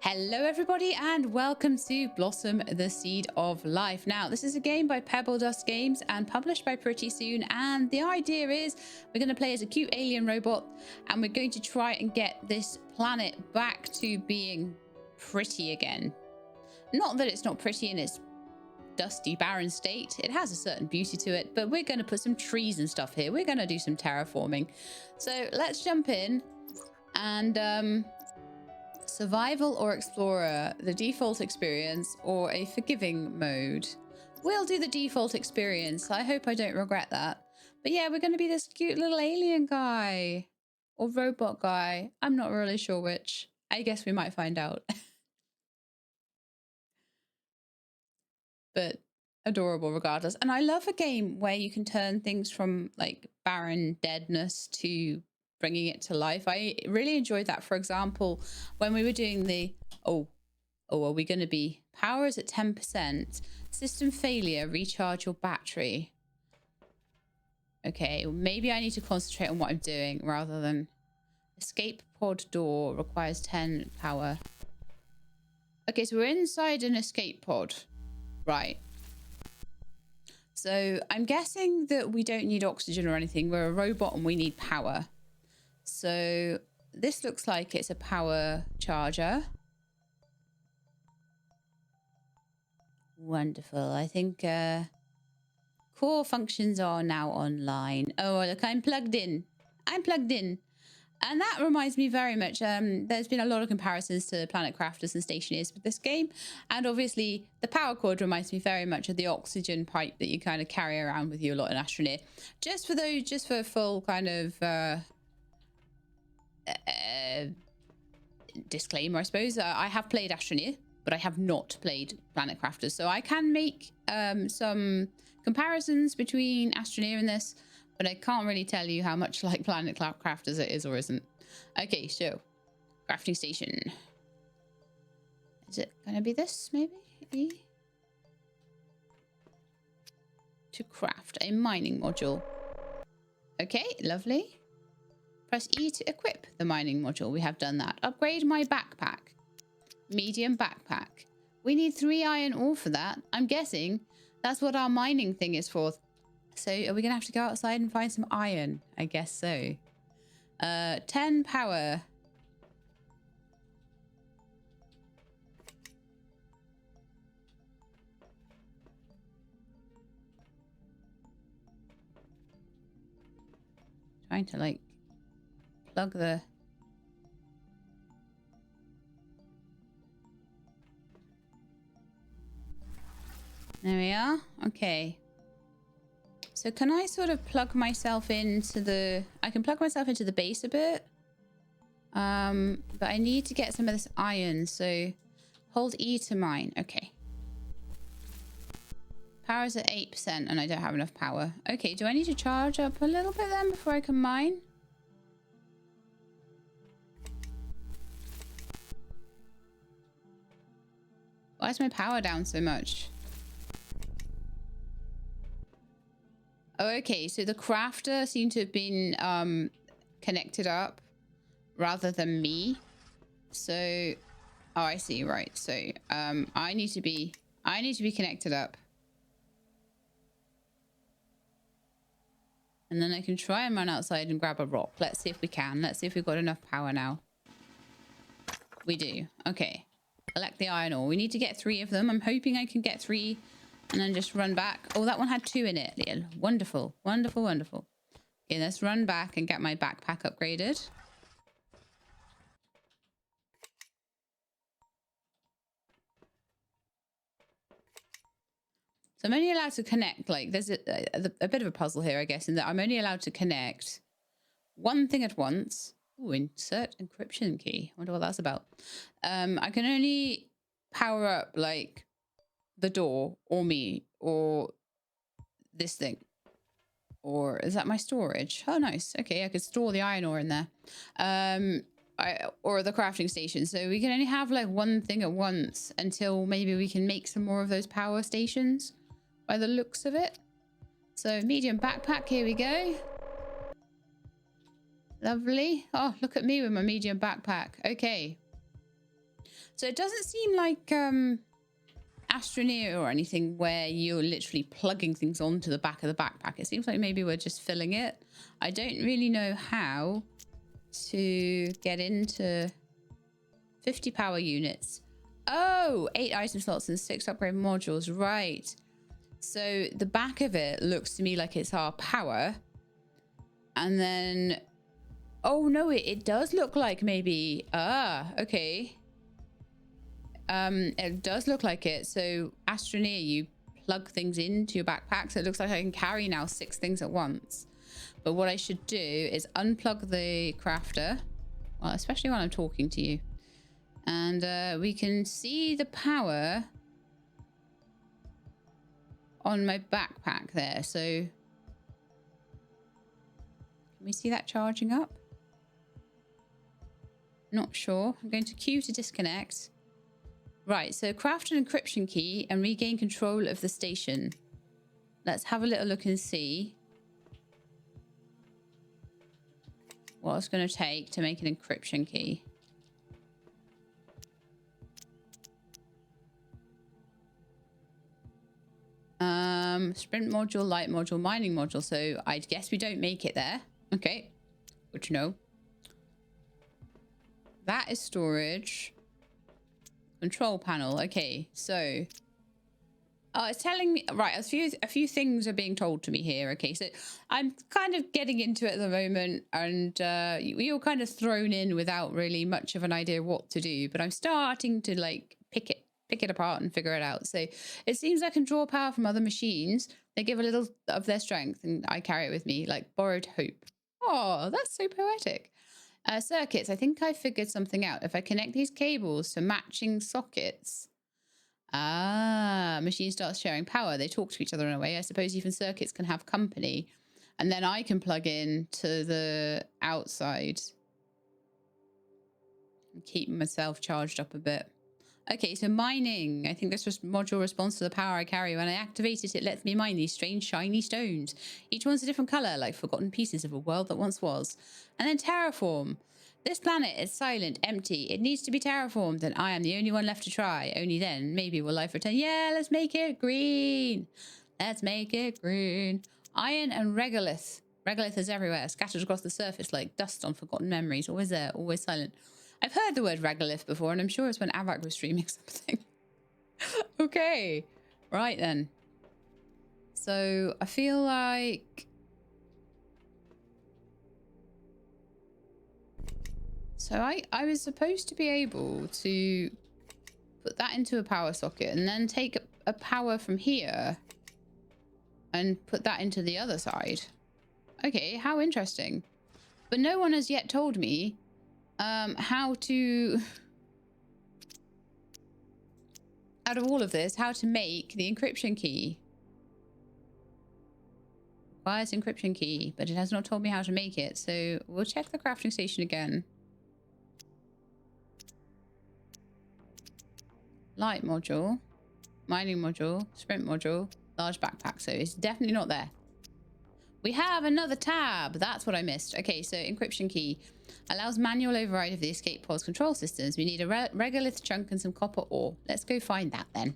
Hello everybody and welcome to Blossom the Seed of Life. Now this is a game by Pebble Dust Games and published by Pretty Soon, and the idea is we're going to play as a cute alien robot and we're going to try and get this planet back to being pretty again. Not that it's not pretty in its dusty barren state, it has a certain beauty to it, but we're going to put some trees and stuff here. We're going to do some terraforming. So let's jump in and survival or explorer, the default experience, or a forgiving mode. We'll do the default experience. I hope I don't regret that. But yeah, we're going to be this cute little alien guy or robot guy. I'm not really sure which. I guess we might find out. But adorable regardless. And I love a game where you can turn things from like barren deadness to bringing it to life. I really enjoyed that. For example, when we were doing the are we going to be power is at 10%, system failure, recharge your battery. Okay, maybe I need to concentrate on what I'm doing rather than escape pod door requires 10 power. Okay, so we're inside an escape pod, right? So I'm guessing that we don't need oxygen or anything. We're a robot and we need power. So this looks like it's a power charger. Wonderful. I think core functions are now online. Oh, look, I'm plugged in. I'm plugged in. And that reminds me very much, there's been a lot of comparisons to Planet Crafters and Stationeers with this game. And obviously the power cord reminds me very much of the oxygen pipe that you kind of carry around with you a lot in Astroneer. Just for full kind of disclaimer, I suppose. I have played Astroneer, but I have not played Planet Crafters, so I can make some comparisons between Astroneer and this, but I can't really tell you how much like Planet Crafters it is or isn't. Okay, so crafting station. Is it gonna be this, maybe? E? To craft a mining module. Okay, lovely. Press E to equip the mining module. We have done that. Upgrade my backpack. Medium backpack. We need 3 iron ore for that. I'm guessing that's what our mining thing is for. So are we going to have to go outside and find some iron? I guess so. 10 power. Trying to like plug the... There we are. Okay. So can I sort of plug myself into the... I can plug myself into the base a bit. But I need to get some of this iron. So hold E to mine. Okay. Power's at 8% and I don't have enough power. Okay, do I need to charge up a little bit then before I can mine? Why is my power down so much? Oh, okay. So the crafter seemed to have been connected up rather than me. So, oh, I see. Right. So, I need to be connected up. And then I can try and run outside and grab a rock. Let's see if we can. Let's see if we've got enough power now. We do. Okay. Collect the iron ore. We need to get 3 of them. I'm hoping I can get 3 and then just run back. Oh, that one had 2 in it. Yeah, wonderful. Wonderful, wonderful. Okay, let's run back and get my backpack upgraded. So I'm only allowed to connect, like, there's a bit of a puzzle here, I guess, in that I'm only allowed to connect one thing at once. Ooh, insert encryption key. I wonder what that's about. I can only power up like the door or me or this thing. Or is that my storage? Oh, nice. Okay, I could store the iron ore in there. Or the crafting station. So we can only have like one thing at once until maybe we can make some more of those power stations by the looks of it. So medium backpack, here we go. Lovely. Oh, look at me with my medium backpack. Okay. So it doesn't seem like Astroneer or anything where you're literally plugging things onto the back of the backpack. It seems like maybe we're just filling it. I don't really know how to get into 50 power units. Oh, 8 item slots and 6 upgrade modules. Right. So the back of it looks to me like it's our power. And then, oh no, it does look like maybe, okay. It does look like it. So Astroneer, you plug things into your backpack. So it looks like I can carry now 6 things at once. But what I should do is unplug the crafter. Well, especially when I'm talking to you. And we can see the power on my backpack there. So can we see that charging up? Not sure. I'm going to queue to disconnect. Right, so craft an encryption key and regain control of the station. Let's have a little look and see what it's going to take to make an encryption key. Sprint module, light module, mining module. So I guess we don't make it there. Okay, good to know. That is storage. Control panel. Okay, so it's telling me, right, a few things are being told to me here. Okay, so I'm kind of getting into it at the moment, and you're kind of thrown in without really much of an idea what to do, but I'm starting to like pick it apart and figure it out. So it seems I can draw power from other machines. They give a little of their strength and I carry it with me, like borrowed hope. Oh, that's so poetic. Circuits. I think I figured something out. If I connect these cables to matching sockets, machine starts sharing power. They talk to each other in a way. I suppose even circuits can have company. And then I can plug in to the outside and keep myself charged up a bit. Okay, so mining. I think this was module response to the power I carry. When I activate it, it lets me mine these strange shiny stones. Each one's a different color, like forgotten pieces of a world that once was. And then terraform. This planet is silent, empty. It needs to be terraformed, and I am the only one left to try. Only then, maybe will life return. Yeah, let's make it green. Let's make it green. Iron and regolith. Regolith is everywhere, scattered across the surface like dust on forgotten memories. Always there, always silent. I've heard the word regolith before, and I'm sure it's when Avak was streaming something. Okay, right then. So I feel like... So I was supposed to be able to put that into a power socket and then take a power from here and put that into the other side. Okay, how interesting. But no one has yet told me how to, out of all of this, how to make the encryption key. Requires encryption key, but it has not told me how to make it. So we'll check the crafting station again. Light module, mining module, sprint module, large backpack. So it's definitely not there. We have another tab. That's what I missed. Okay, so encryption key allows manual override of the escape pod's control systems. We need a regolith chunk and some copper ore. Let's go find that then.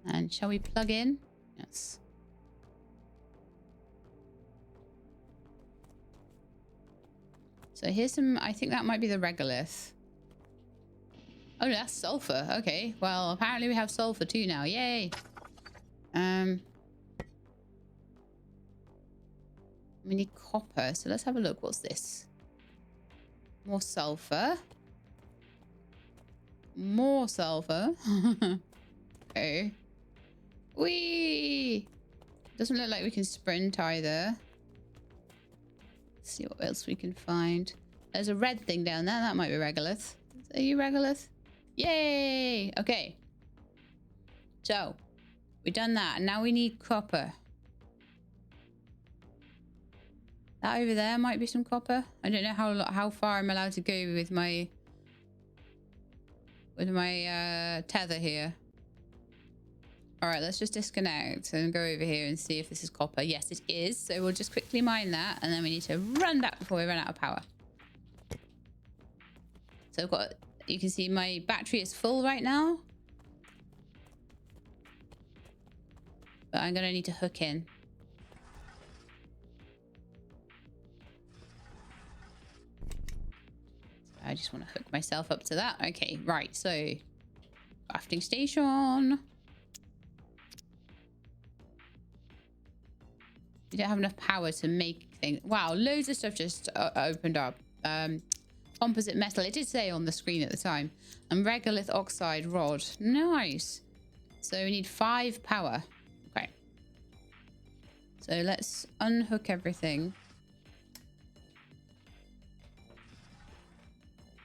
And shall we plug in? Yes. So here's some, I think that might be the regolith. Oh, that's sulfur. Okay. Well, apparently we have sulfur too now. Yay. We need copper. So let's have a look. What's this? More sulfur. More sulfur. Okay. Whee! Doesn't look like we can sprint either. Let's see what else we can find. There's a red thing down there. That might be regolith. Are you regolith? Yay! Okay. So, we've done that. And now we need copper. That over there might be some copper. I don't know how far I'm allowed to go with my tether here. All right, let's just disconnect and go over here and see if this is copper. Yes, it is. So we'll just quickly mine that, and then we need to run back before we run out of power. So I've got, you can see my battery is full right now. But I'm going to need to hook in. I just want to hook myself up to that. Okay, right. So crafting station. We don't have enough power to make things. Wow, loads of stuff just opened up. Composite metal. It did say on the screen at the time. And regolith oxide rod. Nice. So we need 5 power. Okay. So let's unhook everything.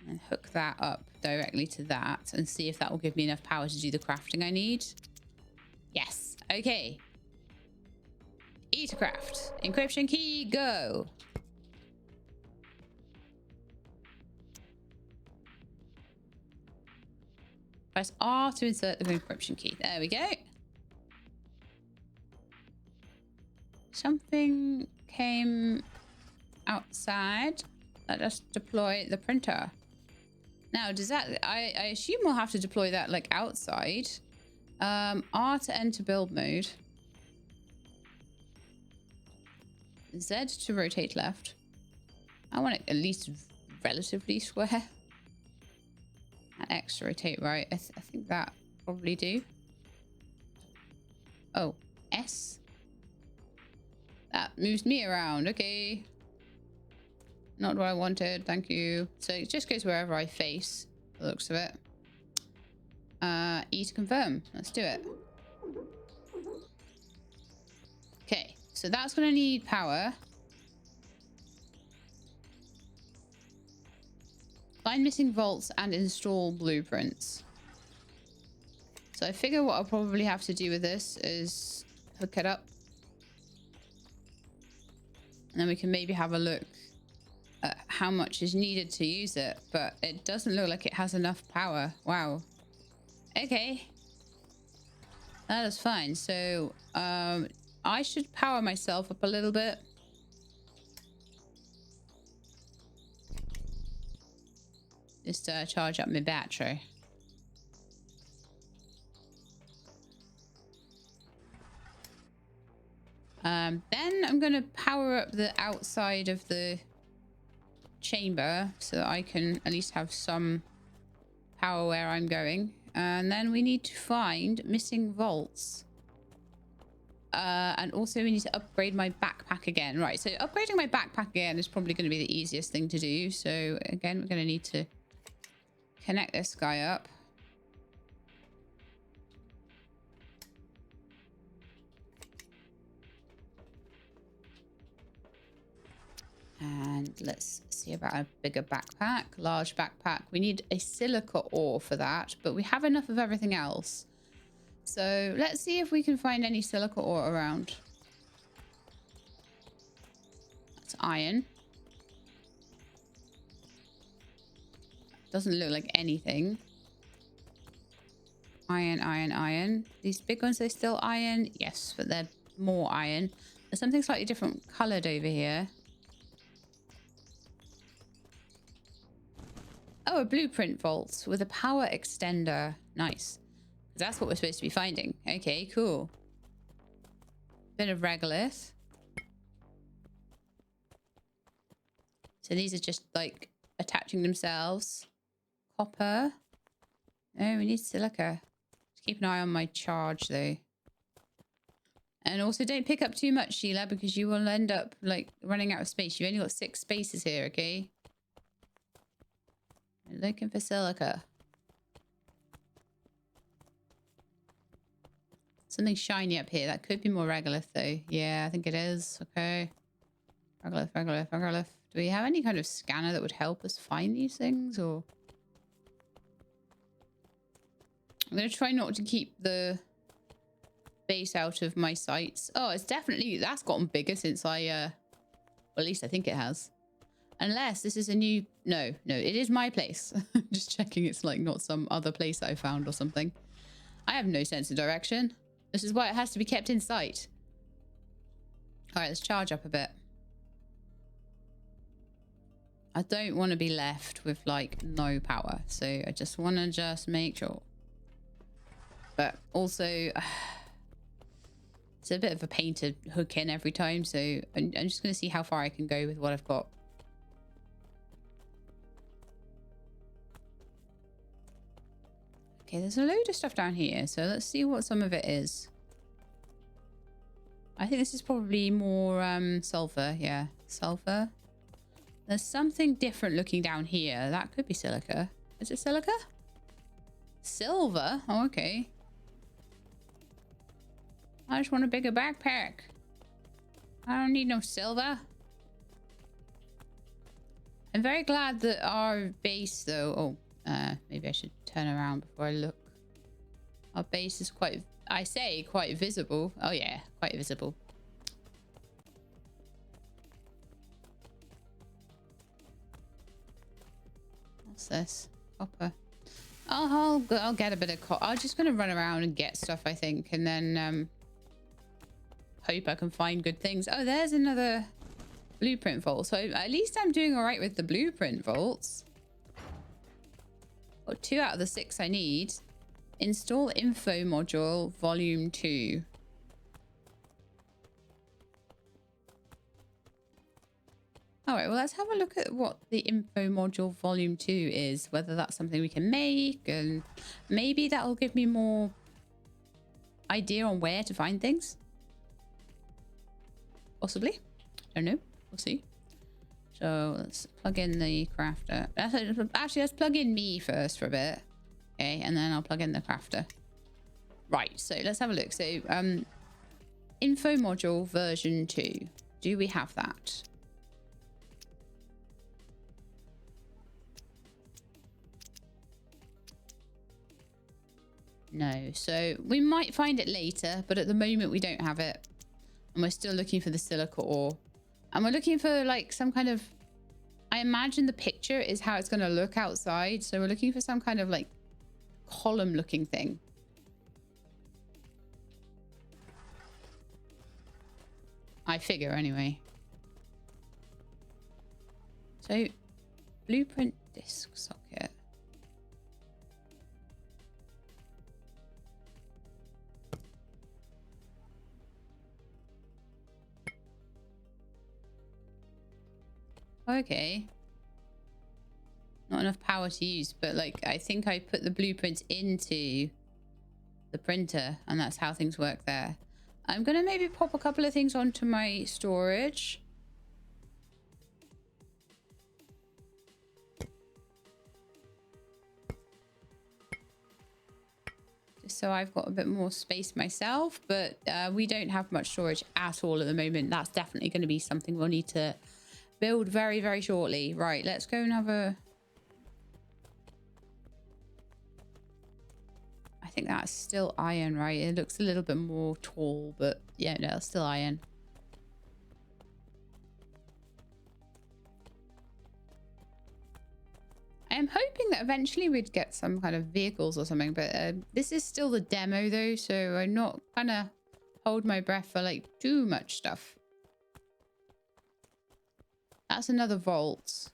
And hook that up directly to that. And see if that will give me enough power to do the crafting I need. Yes. Okay. E to craft. Encryption key, go. Press R to insert the encryption key. There we go. Something came outside. Let us deploy the printer. Now, does that... I assume we'll have to deploy that, like, outside. R to enter build mode. Z to rotate left. I want it at least relatively square. And X to rotate right. I think that probably do. Oh, S. That moves me around. Okay. Not what I wanted. Thank you. So it just goes wherever I face. The looks of it. E to confirm. Let's do it. Okay. So that's going to need power. Find missing vaults and install blueprints. So I figure what I'll probably have to do with this is hook it up. And then we can maybe have a look at how much is needed to use it. But it doesn't look like it has enough power. Wow. Okay. That is fine. So I should power myself up a little bit. Just charge up my battery. Then I'm going to power up the outside of the chamber so that I can at least have some power where I'm going. And then we need to find missing vaults. And also we need to upgrade my backpack again. Right, so upgrading my backpack again is probably going to be the easiest thing to do. So again, we're going to need to connect this guy up. And let's see about a bigger backpack, large backpack. We need a silica ore for that, but we have enough of everything else. So let's see if we can find any silica ore around. That's iron. Doesn't look like anything. Iron, iron, iron. These big ones, they're still iron? Yes, but they're more iron. There's something slightly different colored over here. Oh, a blueprint vault with a power extender. Nice. That's what we're supposed to be finding. Okay, cool. Bit of regolith. So these are just like attaching themselves. Copper. No, we need silica. Just keep an eye on my charge though. And also don't pick up too much, Sheila, because you will end up like running out of space. You've only got 6 spaces here, okay? I'm looking for silica. Something shiny up here. That could be more regolith though. Yeah, I think it is. Okay. Regolith, regolith, regolith. Do we have any kind of scanner that would help us find these things, or? I'm going to try not to keep the base out of my sights. Oh, it's definitely, that's gotten bigger since I, well, at least I think it has. Unless this is a new, no, it is my place. Just checking it's like not some other place I found or something. I have no sense of direction. This is why it has to be kept in sight. All right, let's charge up a bit. I don't want to be left with like no power, so I just want to just make sure. But also, it's a bit of a pain to hook in every time, so I'm just going to see how far I can go with what I've got. Okay, there's a load of stuff down here, so let's see what some of it is. I think this is probably more sulfur. Yeah, sulfur. There's something different looking down here. That could be silica. Is it silica? Silver? Oh, okay. I just want a bigger backpack. I don't need no silver. I'm very glad that our base, though... Oh, maybe I should turn around before I look. Our base is quite... I say quite visible. Oh, yeah. Quite visible. What's this? Copper. I'll get a bit of copper. I'm just going to run around and get stuff, I think. And then hope I can find good things. Oh, there's another blueprint vault. So at least I'm doing all right with the blueprint vaults. Got 2 out of the 6 I need. Install info module volume 2. All right, well, let's have a look at what the info module volume 2 is, whether that's something we can make, and maybe that'll give me more idea on where to find things. Possibly. Don't know. We'll see. So let's plug in the crafter. Actually, let's plug in me first for a bit. Okay, and then I'll plug in the crafter. Right, so let's have a look. So, info module version 2. Do we have that? No, so we might find it later, but at the moment we don't have it. And we're still looking for the silica ore. And we're looking for like some kind of... I imagine the picture is how it's going to look outside. So we're looking for some kind of like column looking thing. I figure anyway. So blueprint disk socket. Okay. Not enough power to use, but like I think I put the blueprints into the printer and that's how things work there. I'm gonna maybe pop a couple of things onto my storage. Just so I've got a bit more space myself, but we don't have much storage at all at the moment. That's definitely going to be something we'll need to build very, very shortly. Right, let's go and have a... I think that's still iron, right? It looks a little bit more tall, but yeah, no, it's still iron. I am hoping that eventually we'd get some kind of vehicles or something, but this is still the demo though, so I'm not gonna hold my breath for like too much stuff. That's another vault.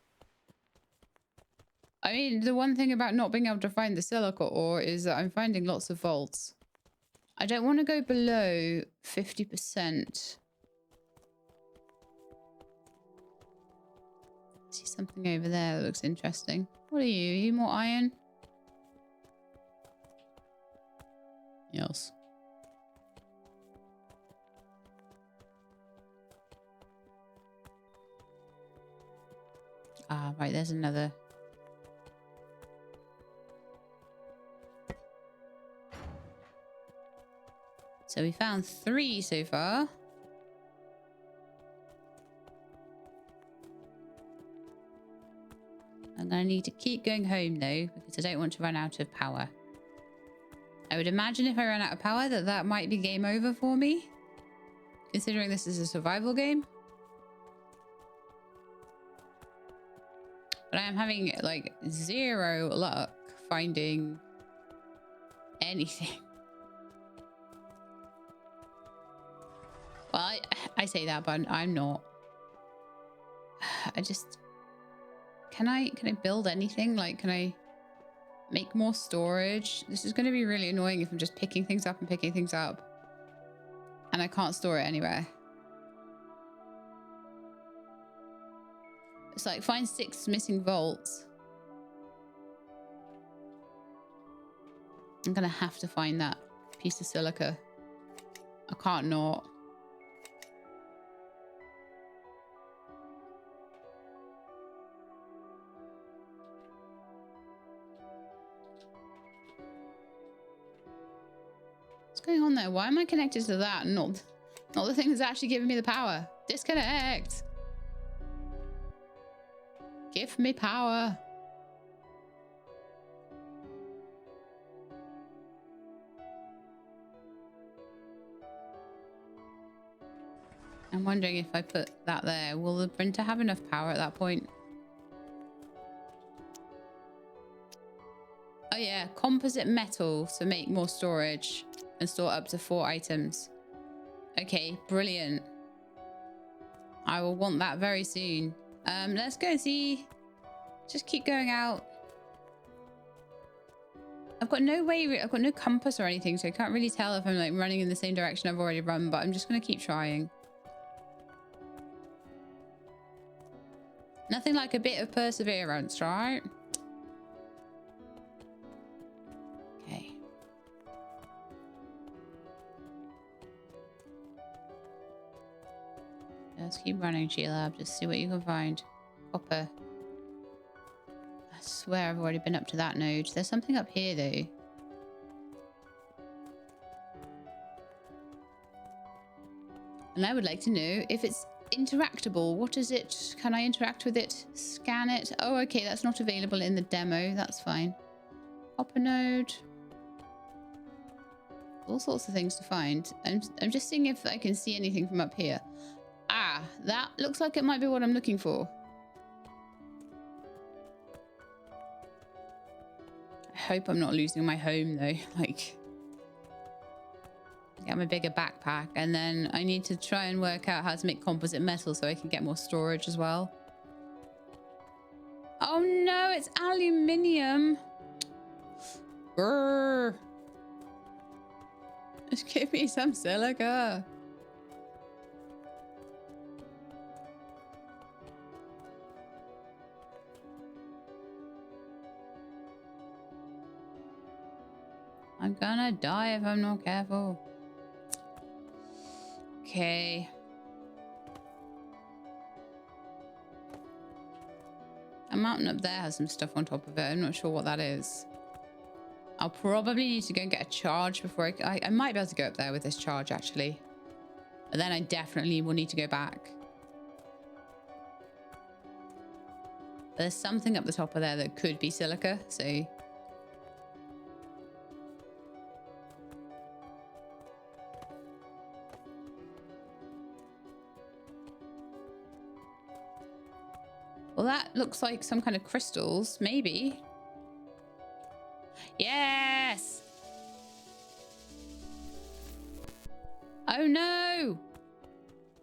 I mean, the one thing about not being able to find the silica ore is that I'm finding lots of vaults. I don't want to go below 50%. See something over there that looks interesting. What are you? Are you more iron? Yes. Ah, right, there's another. So we found 3 so far. I'm going to need to keep going home though, because I don't want to run out of power. I would imagine if I ran out of power that might be game over for me, considering this is a survival game. But I am having like 0 luck finding anything. Well, I say that, but I'm not. I just... Can I build anything? Like, can I make more storage? This is going to be really annoying if I'm just picking things up and picking things up. And I can't store it anywhere. It's like, find 6 missing vaults. I'm going to have to find that piece of silica. I can't not. What's going on there? Why am I connected to that and not the thing that's actually giving me the power? Disconnect. Give me power. I'm wondering if I put that there, will the printer have enough power at that point? Oh yeah, composite metal to make more storage and store up to 4 items. Okay, brilliant. I will want that very soon. Let's go and see. Just keep going out. I've got no way, I've got no compass or anything, so I can't really tell if I'm like running in the same direction I've already run, but I'm just gonna keep trying. Nothing like a bit of perseverance, right? Okay. Let's keep running, G-Lab. Just see what you can find. Copper. I swear I've already been up to that node. There's something up here, though. And I would like to know if it's interactable. What is it? Can I interact with it? Scan it? Oh, okay. That's not available in the demo. That's fine. Copper node. All sorts of things to find. I'm just seeing if I can see anything from up here. Ah, that looks like it might be what I'm looking for. I hope I'm not losing my home though. Like, get my bigger backpack, and then I need to try and work out how to make composite metal so I can get more storage as well. Oh no, it's aluminium. Grrr. Just give me some silica. I'm gonna die if I'm not careful. Okay. A mountain up there has some stuff on top of it. I'm not sure what that is. I'll probably need to go and get a charge before I might be able to go up there with this charge actually. But then I definitely will need to go back. There's something up the top of there that could be silica, so... Well, that looks like some kind of crystals, maybe. Yes! Oh no!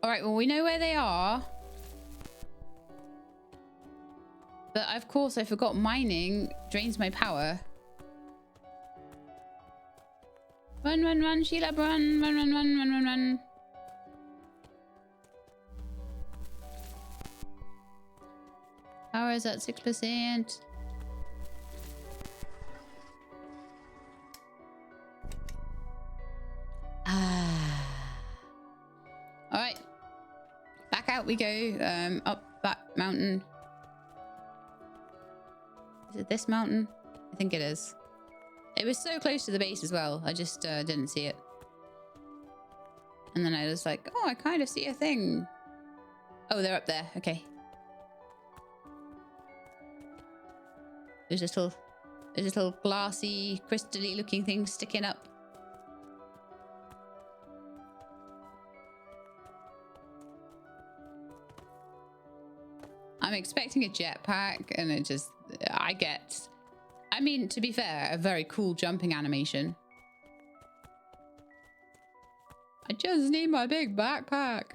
All right, well, we know where they are. But of course, I forgot mining drains my power. Run, run, run, Sheila, run, run, run, run, run, run, run. Power is at 6%. All right, back out we go. Up that mountain. Is it this mountain? I think it is. It was so close to the base as well. I just didn't see it. And then I was like, oh, I kind of see a thing. Oh, they're up there. Okay. There's this little glassy, crystally looking thing sticking up. I'm expecting a jetpack, and it just, I mean, to be fair, a very cool jumping animation. I just need my big backpack.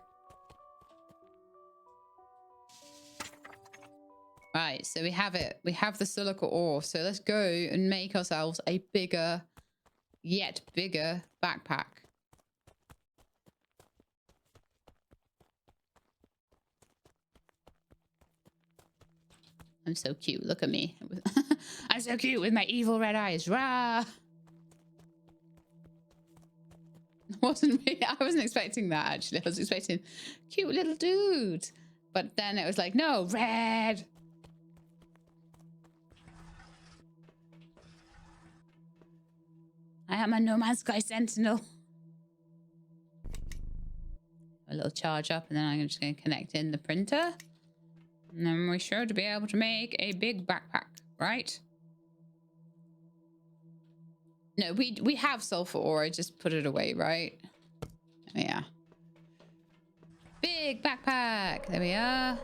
Right, so we have it. We have the silica ore. So let's go and make ourselves a bigger, yet bigger backpack. I'm so cute. Look at me. I'm so cute with my evil red eyes. Rah! I wasn't expecting that, actually. I was expecting cute little dude. But then it was like, no, red. I am a No Man's Sky Sentinel. A little charge up, and then I'm just going to connect in the printer. And then we're sure to be able to make a big backpack, right? No, we have sulfur ore. I just put it away, right? Yeah. Big backpack. There we are.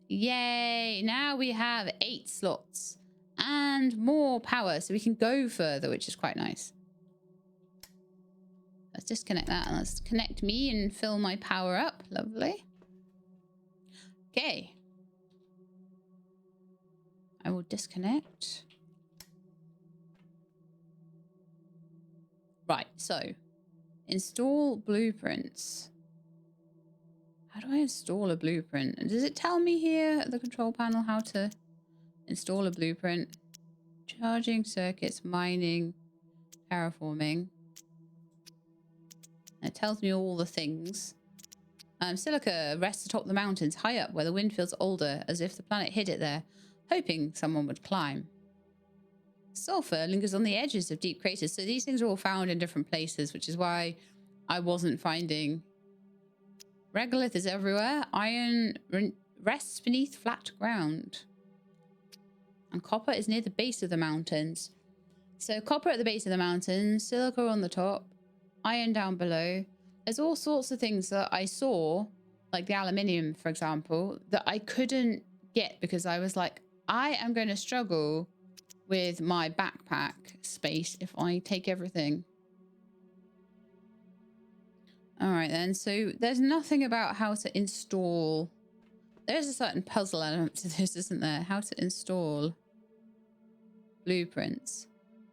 Yay. Now we have 8 slots and more power, so we can go further, which is quite nice. Let's disconnect that and let's connect me and fill my power up. Lovely. Okay. I will disconnect. Right, so install blueprints. How do I install a blueprint? Does it tell me here at the control panel how to install a blueprint? Charging circuits, mining, terraforming. It tells me all the things. Silica rests atop the mountains, high up where the wind feels older, as if the planet hid it there, hoping someone would climb. Sulfur lingers on the edges of deep craters, so these things are all found in different places, which is why I wasn't finding. Regolith is everywhere. Iron rests beneath flat ground. And copper is near the base of the mountains. So copper at the base of the mountains, silica on the top, iron down below. There's all sorts of things that I saw, like the aluminium, for example, that I couldn't get because I was like, I am going to struggle with my backpack space if I take everything. All right, then. So there's nothing about how to install. There's a certain puzzle element to this, isn't there? How to install blueprints.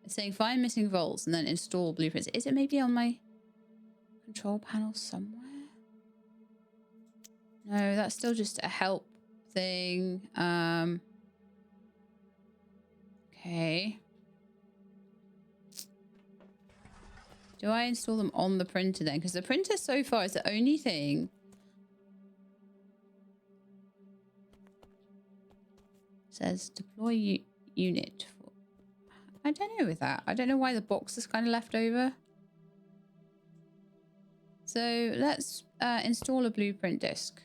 It's saying find missing vaults and then install blueprints. Is it maybe on my control panel somewhere? No, that's still just a help thing. Okay. Do I install them on the printer then? Because the printer so far is the only thing. It says deploy unit. I don't know with that. I don't know why the box is kind of left over. So let's install a blueprint disk.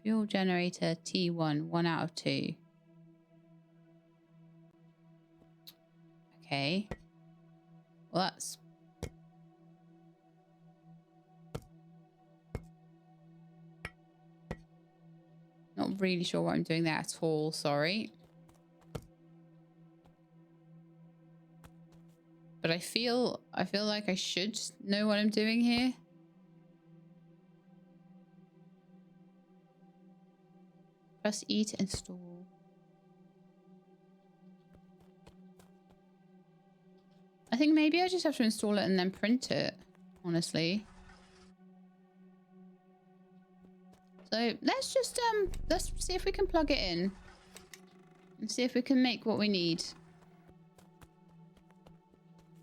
Fuel generator T1, 1 out of 2. Okay. Well, that's... Not really sure what I'm doing there at all, sorry. But I feel like I should know what I'm doing here. Press E to install. I think maybe I just have to install it and then print it, honestly. So let's just let's see if we can plug it in and see if we can make what we need.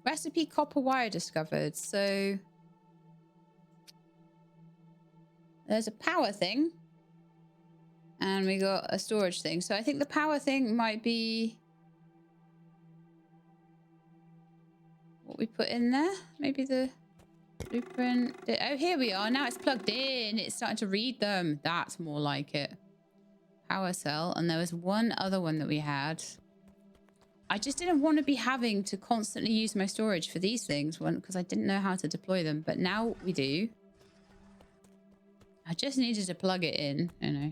Recipe copper wire discovered. So there's a power thing and we got a storage thing. So I think the power thing might be what we put in there. Maybe the blueprint. Oh, here we are. Now it's plugged in. It's starting to read them. That's more like it. Power cell. And there was one other one that we had. I just didn't want to be having to constantly use my storage for these things because I didn't know how to deploy them. But now we do. I just needed to plug it in, you know.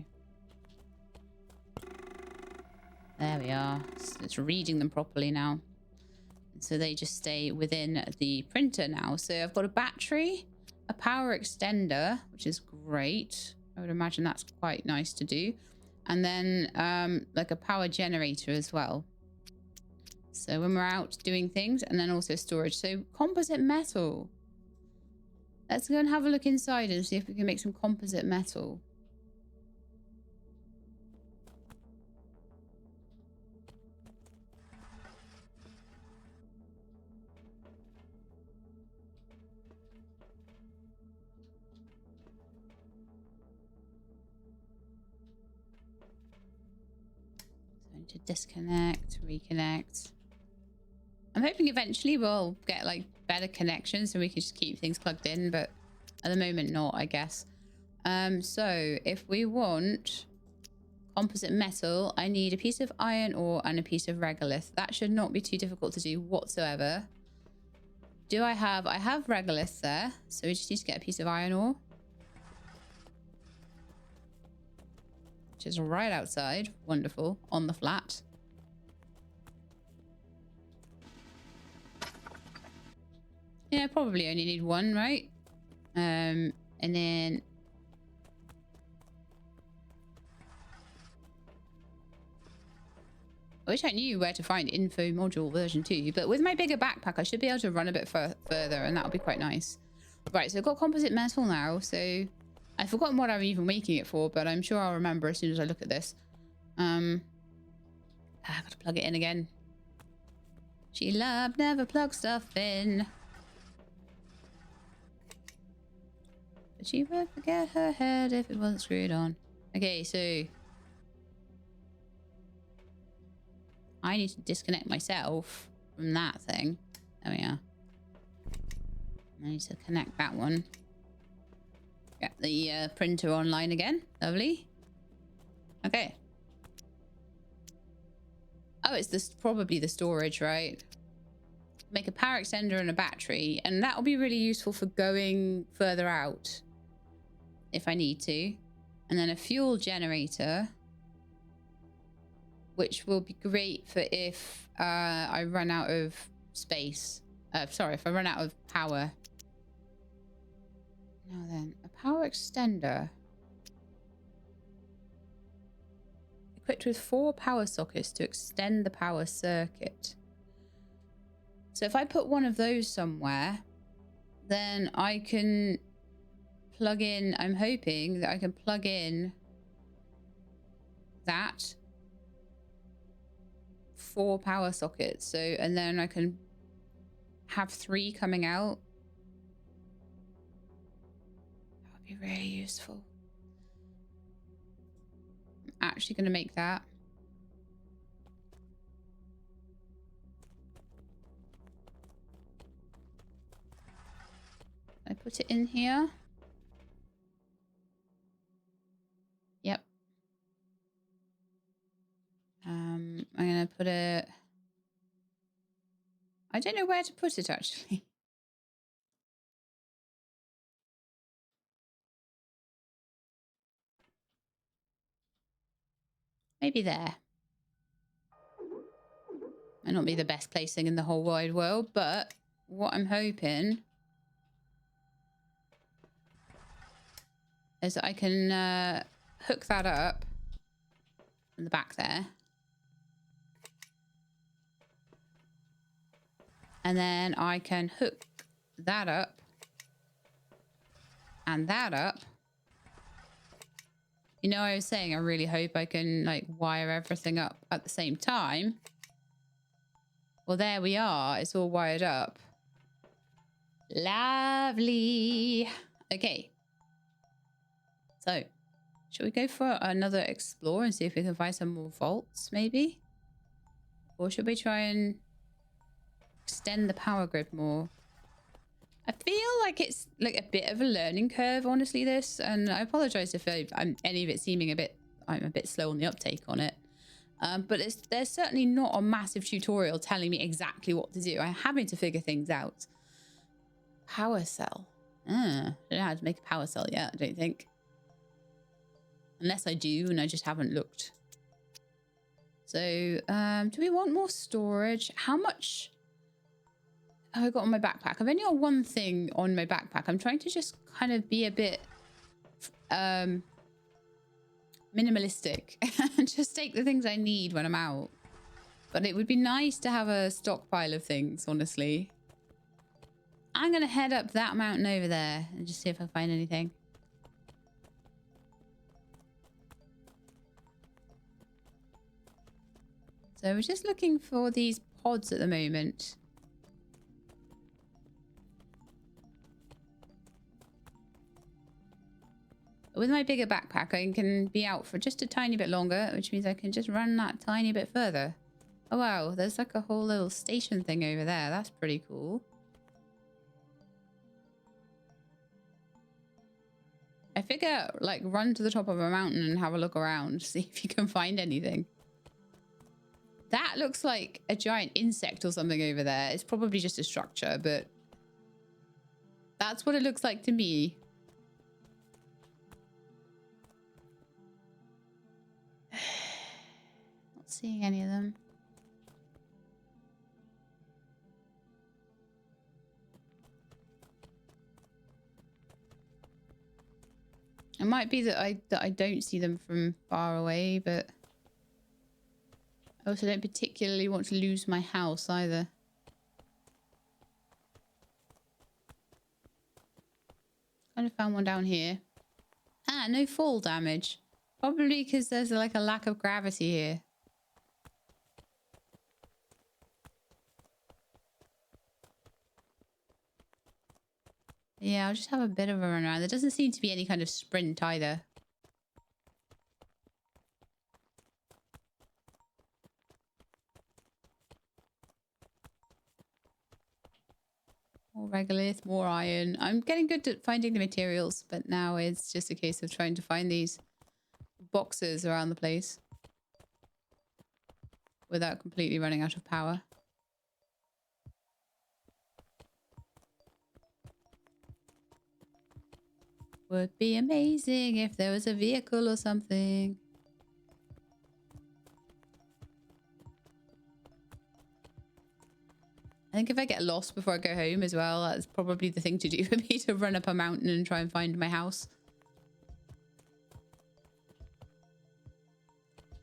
There we are. It's reading them properly now. So they just stay within the printer now. So I've got a battery, a power extender, which is great. I would imagine that's quite nice to do. And then like a power generator as well. So when we're out doing things, and then also storage. So composite metal. Let's go and have a look inside and see if we can make some composite metal. To disconnect, reconnect. I'm hoping eventually we'll get like better connections so we can just keep things plugged in, but at the moment not, I guess. So if we want composite metal, I need a piece of iron ore and a piece of regolith. That should not be too difficult to do whatsoever. Do I have regolith there, so we just need to get a piece of iron ore, which is right outside. Wonderful. On the flat. Yeah, probably only need one, right? And then I wish I knew where to find info module version 2, but with my bigger backpack I should be able to run a bit further, and that would be quite nice. Right, so I've got composite metal now, so I've forgotten what I'm even making it for, but I'm sure I'll remember as soon as I look at this. I've got to plug it in again. She loved never plug stuff in. But she would forget her head if it wasn't screwed on. Okay, so I need to disconnect myself from that thing. There we are. I need to connect that one. Get the printer online again. Lovely. Okay. Oh, it's this probably the storage, right? Make a power extender and a battery, and that will be really useful for going further out if I need to. And then a fuel generator, which will be great for if I run out of space. Sorry, if I run out of power. Now then, a power extender. Equipped with 4 power sockets to extend the power circuit. So if I put one of those somewhere, then I can plug in, I'm hoping that I can plug in that 4 power sockets. So, and then I can have 3 coming out. That would be really useful. I'm actually going to make that. I put it in here. Yep. I'm going to put it... I don't know where to put it, actually. Maybe there. Might not be the best placing in the whole wide world, but what I'm hoping is that I can hook that up in the back there. And then I can hook that up and that up. You know, I was saying I really hope I can like wire everything up at the same time. Well, there we are. It's all wired up. Lovely. Okay. So, should we go for another explore and see if we can find some more vaults, maybe? Or should we try and extend the power grid more? I feel like it's like a bit of a learning curve, honestly, this. And I apologize if I'm any of it seeming I'm a bit slow on the uptake on it. But there's certainly not a massive tutorial telling me exactly what to do. I'm having to figure things out. Power cell. I don't know how to make a power cell yet, I don't think. Unless I do and I just haven't looked. So, do we want more storage? How much have I got on my backpack? I've only got one thing on my backpack. I'm trying to just kind of be a bit minimalistic and just take the things I need when I'm out. But it would be nice to have a stockpile of things, honestly. I'm going to head up that mountain over there and just see if I find anything. So we're just looking for these pods at the moment. With my bigger backpack, I can be out for just a tiny bit longer, which means I can just run that tiny bit further. Oh, wow. There's like a whole little station thing over there. That's pretty cool. I figure, like, run to the top of a mountain and have a look around, see if you can find anything. That looks like a giant insect or something over there. It's probably just a structure, but that's what it looks like to me. Not seeing any of them. It might be that I don't see them from far away, but I also don't particularly want to lose my house either. Kind of found one down here. Ah, no fall damage. Probably because there's like a lack of gravity here. Yeah, I'll just have a bit of a run around. There doesn't seem to be any kind of sprint either. More regolith, more iron. I'm getting good at finding the materials, but now it's just a case of trying to find these boxes around the place without completely running out of power. Would be amazing if there was a vehicle or something. I think if I get lost before I go home as well, that's probably the thing to do for me, to run up a mountain and try and find my house.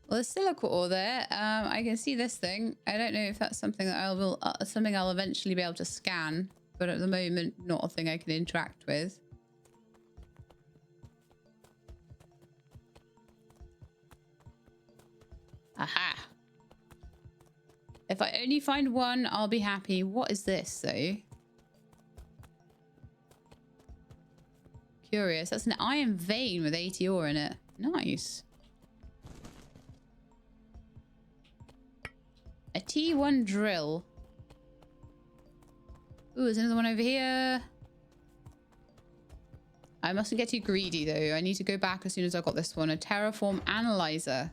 Well, there's silica ore there. I can see this thing. I don't know if that's something that I'll eventually be able to scan, but at the moment, not a thing I can interact with. Aha. If I only find one, I'll be happy. What is this, though? Curious. That's an iron vein with 80 ore in it. Nice. A T1 drill. Ooh, there's another one over here. I mustn't get too greedy, though. I need to go back as soon as I got this one. A Terraform analyzer.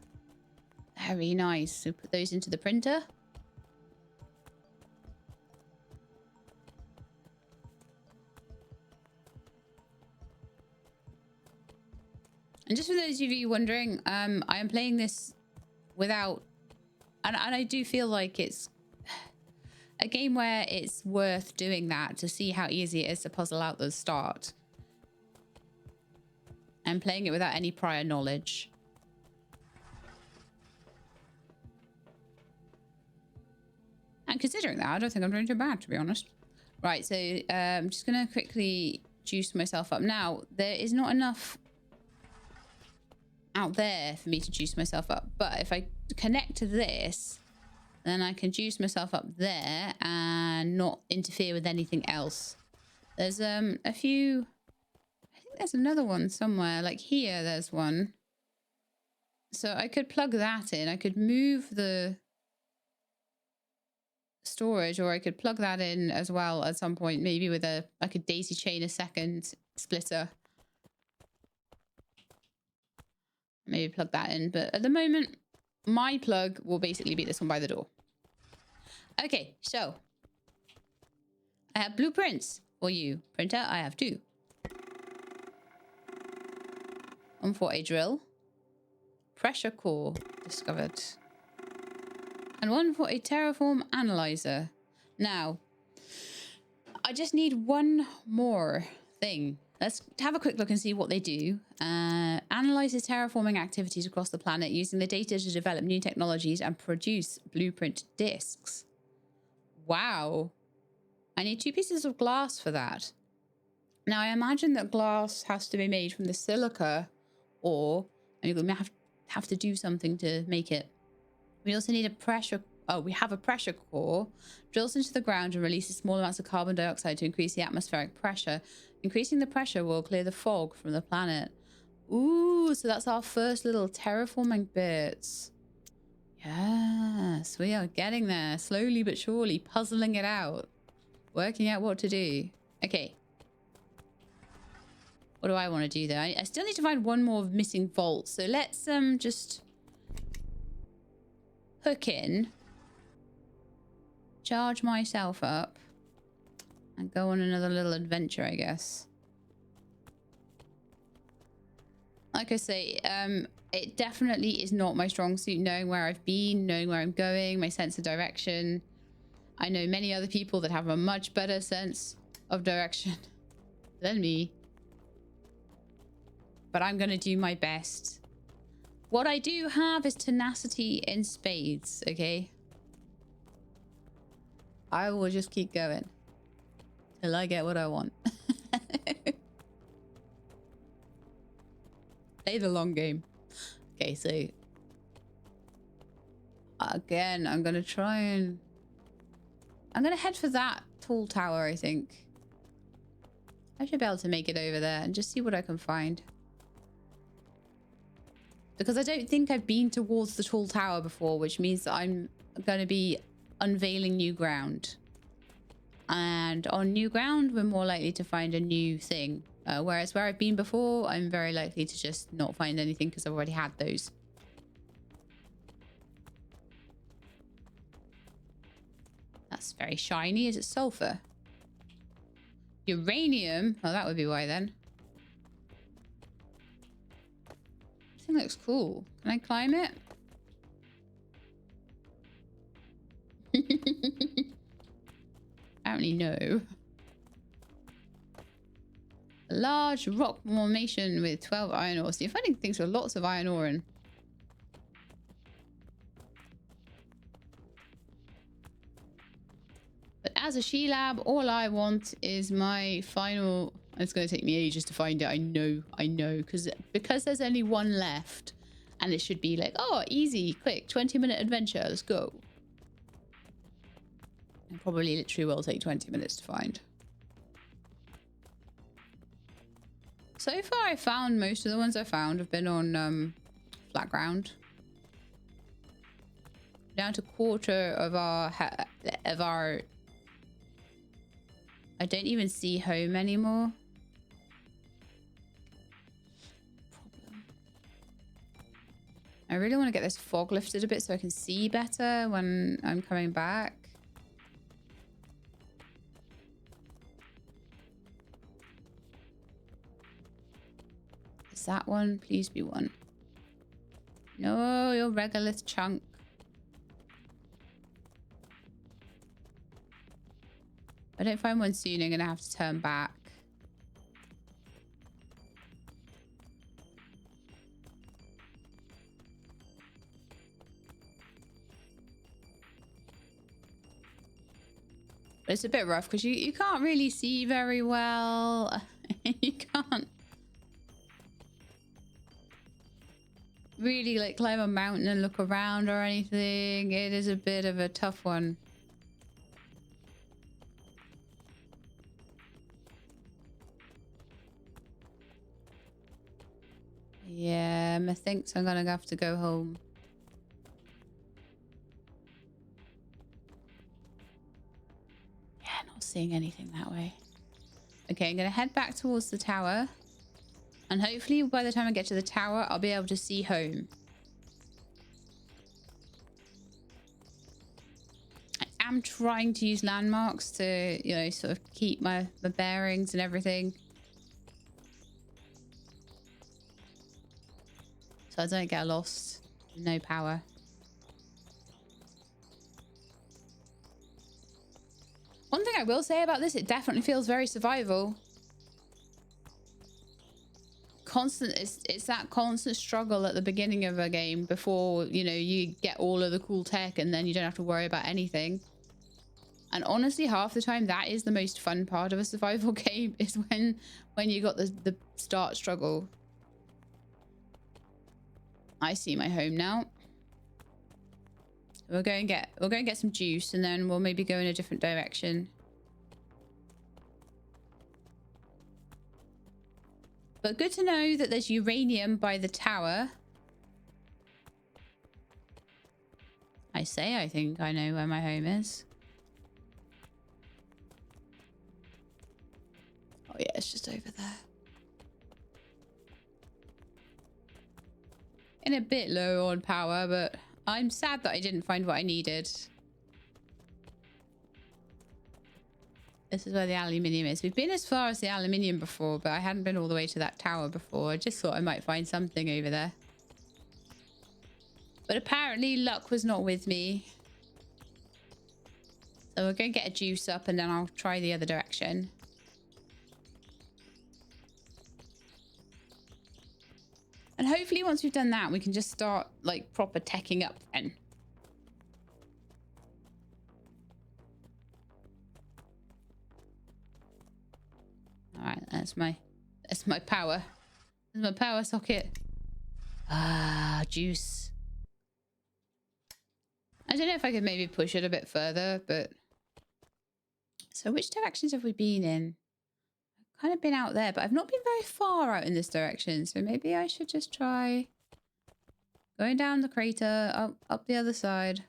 Very nice. So put those into the printer. And just for those of you wondering, I am playing this without... And I do feel like it's a game where it's worth doing that to see how easy it is to puzzle out the start. I'm playing it without any prior knowledge. And considering that, I don't think I'm doing too bad, to be honest. Right, so I'm just going to quickly juice myself up. Now, there is not enough out there for me to juice myself up. But if I connect to this, then I can juice myself up there and not interfere with anything else. There's a few... I think there's another one somewhere. Like here, there's one. So I could plug that in. I could move the storage, or I could plug that in as well at some point, maybe with a daisy chain a second splitter. Maybe plug that in, but at the moment my plug will basically be this one by the door. Okay, so I have blueprints for you, printer. I have two. One for a drill pressure core discovered. And one for a Terraform analyzer. Now, I just need one more thing. Let's have a quick look and see what they do. Analyzes terraforming activities across the planet using the data to develop new technologies and produce blueprint discs. Wow. I need 2 pieces of glass for that. Now, I imagine that glass has to be made from the silica ore, and you're going to have to do something to make it. We also need a pressure... Oh, we have a pressure core. Drills into the ground and releases small amounts of carbon dioxide to increase the atmospheric pressure. Increasing the pressure will clear the fog from the planet. Ooh, so that's our first little terraforming bits. Yes, we are getting there. Slowly but surely, puzzling it out. Working out what to do. Okay. What do I want to do there? I still need to find one more missing vault. So let's just hook in. Charge myself up. And go on another little adventure, I guess. Like I say, it definitely is not my strong suit, knowing where I've been, knowing where I'm going, my sense of direction. I know many other people that have a much better sense of direction than me. But I'm going to do my best. What I do have is tenacity in spades, okay? I will just keep going till I get what I want. Play the long game. Okay, so again, I'm gonna try and I'm gonna head for that tall tower, I think. I should be able to make it over there and just see what I can find. Because I don't think I've been towards the tall tower before, which means that I'm going to be unveiling new ground. And on new ground, we're more likely to find a new thing. Whereas where I've been before, I'm very likely to just not find anything because I've already had those. That's very shiny. Is it sulfur? Uranium? Oh, that would be why then. This thing looks cool. Can I climb it? Apparently no. A large rock formation with 12 iron ores. You're finding things with lots of iron ore in. But as a she-lab, all I want is my final... It's going to take me ages to find it. I know. Because there's only one left. And it should be like, oh, easy, quick, 20-minute adventure. Let's go. It probably literally will take 20 minutes to find. So far, I found most of the ones I found have been on flat ground. Down to quarter of our I don't even see home anymore. Problem. I really want to get this fog lifted a bit so I can see better when I'm coming back. Is that one? Please be one. No, your regolith chunk. If I don't find one soon, I'm going to have to turn back. But it's a bit rough because you can't really see very well. You can't really like climb a mountain and look around or anything. It is a bit of a tough one. Yeah, methinks I'm gonna have to go home. Yeah, not seeing anything that way. Okay, I'm gonna head back towards the tower. And hopefully by the time I get to the tower, I'll be able to see home. I am trying to use landmarks to, you know, sort of keep my bearings and everything. so I don't get lost. No power. One thing I will say about this, it definitely feels very survival. It's that constant struggle at the beginning of a game before, you know, you get all of the cool tech and then you don't have to worry about anything. And honestly, half the time that is the most fun part of a survival game, is when you got the start struggle. I see my home now. We'll go and get some juice, and then we'll maybe go in a different direction. But good to know that there's uranium by the tower. I think I know where my home is. Oh yeah, it's just over there. In a bit low on power, but I'm sad that I didn't find what I needed. This is where the aluminium is. We've been as far as the aluminium before, but I hadn't been all the way to that tower before. I just thought I might find something over there. But apparently luck was not with me. So we're going to get a juice up and then I'll try the other direction. And hopefully once we've done that, we can just start like proper teching up then. All right, that's my power. That's my power socket. Ah, juice. I don't know if I could maybe push it a bit further, but... So which directions have we been in? I've kind of been out there, but I've not been very far out in this direction. So maybe I should just try going down the crater, up the other side,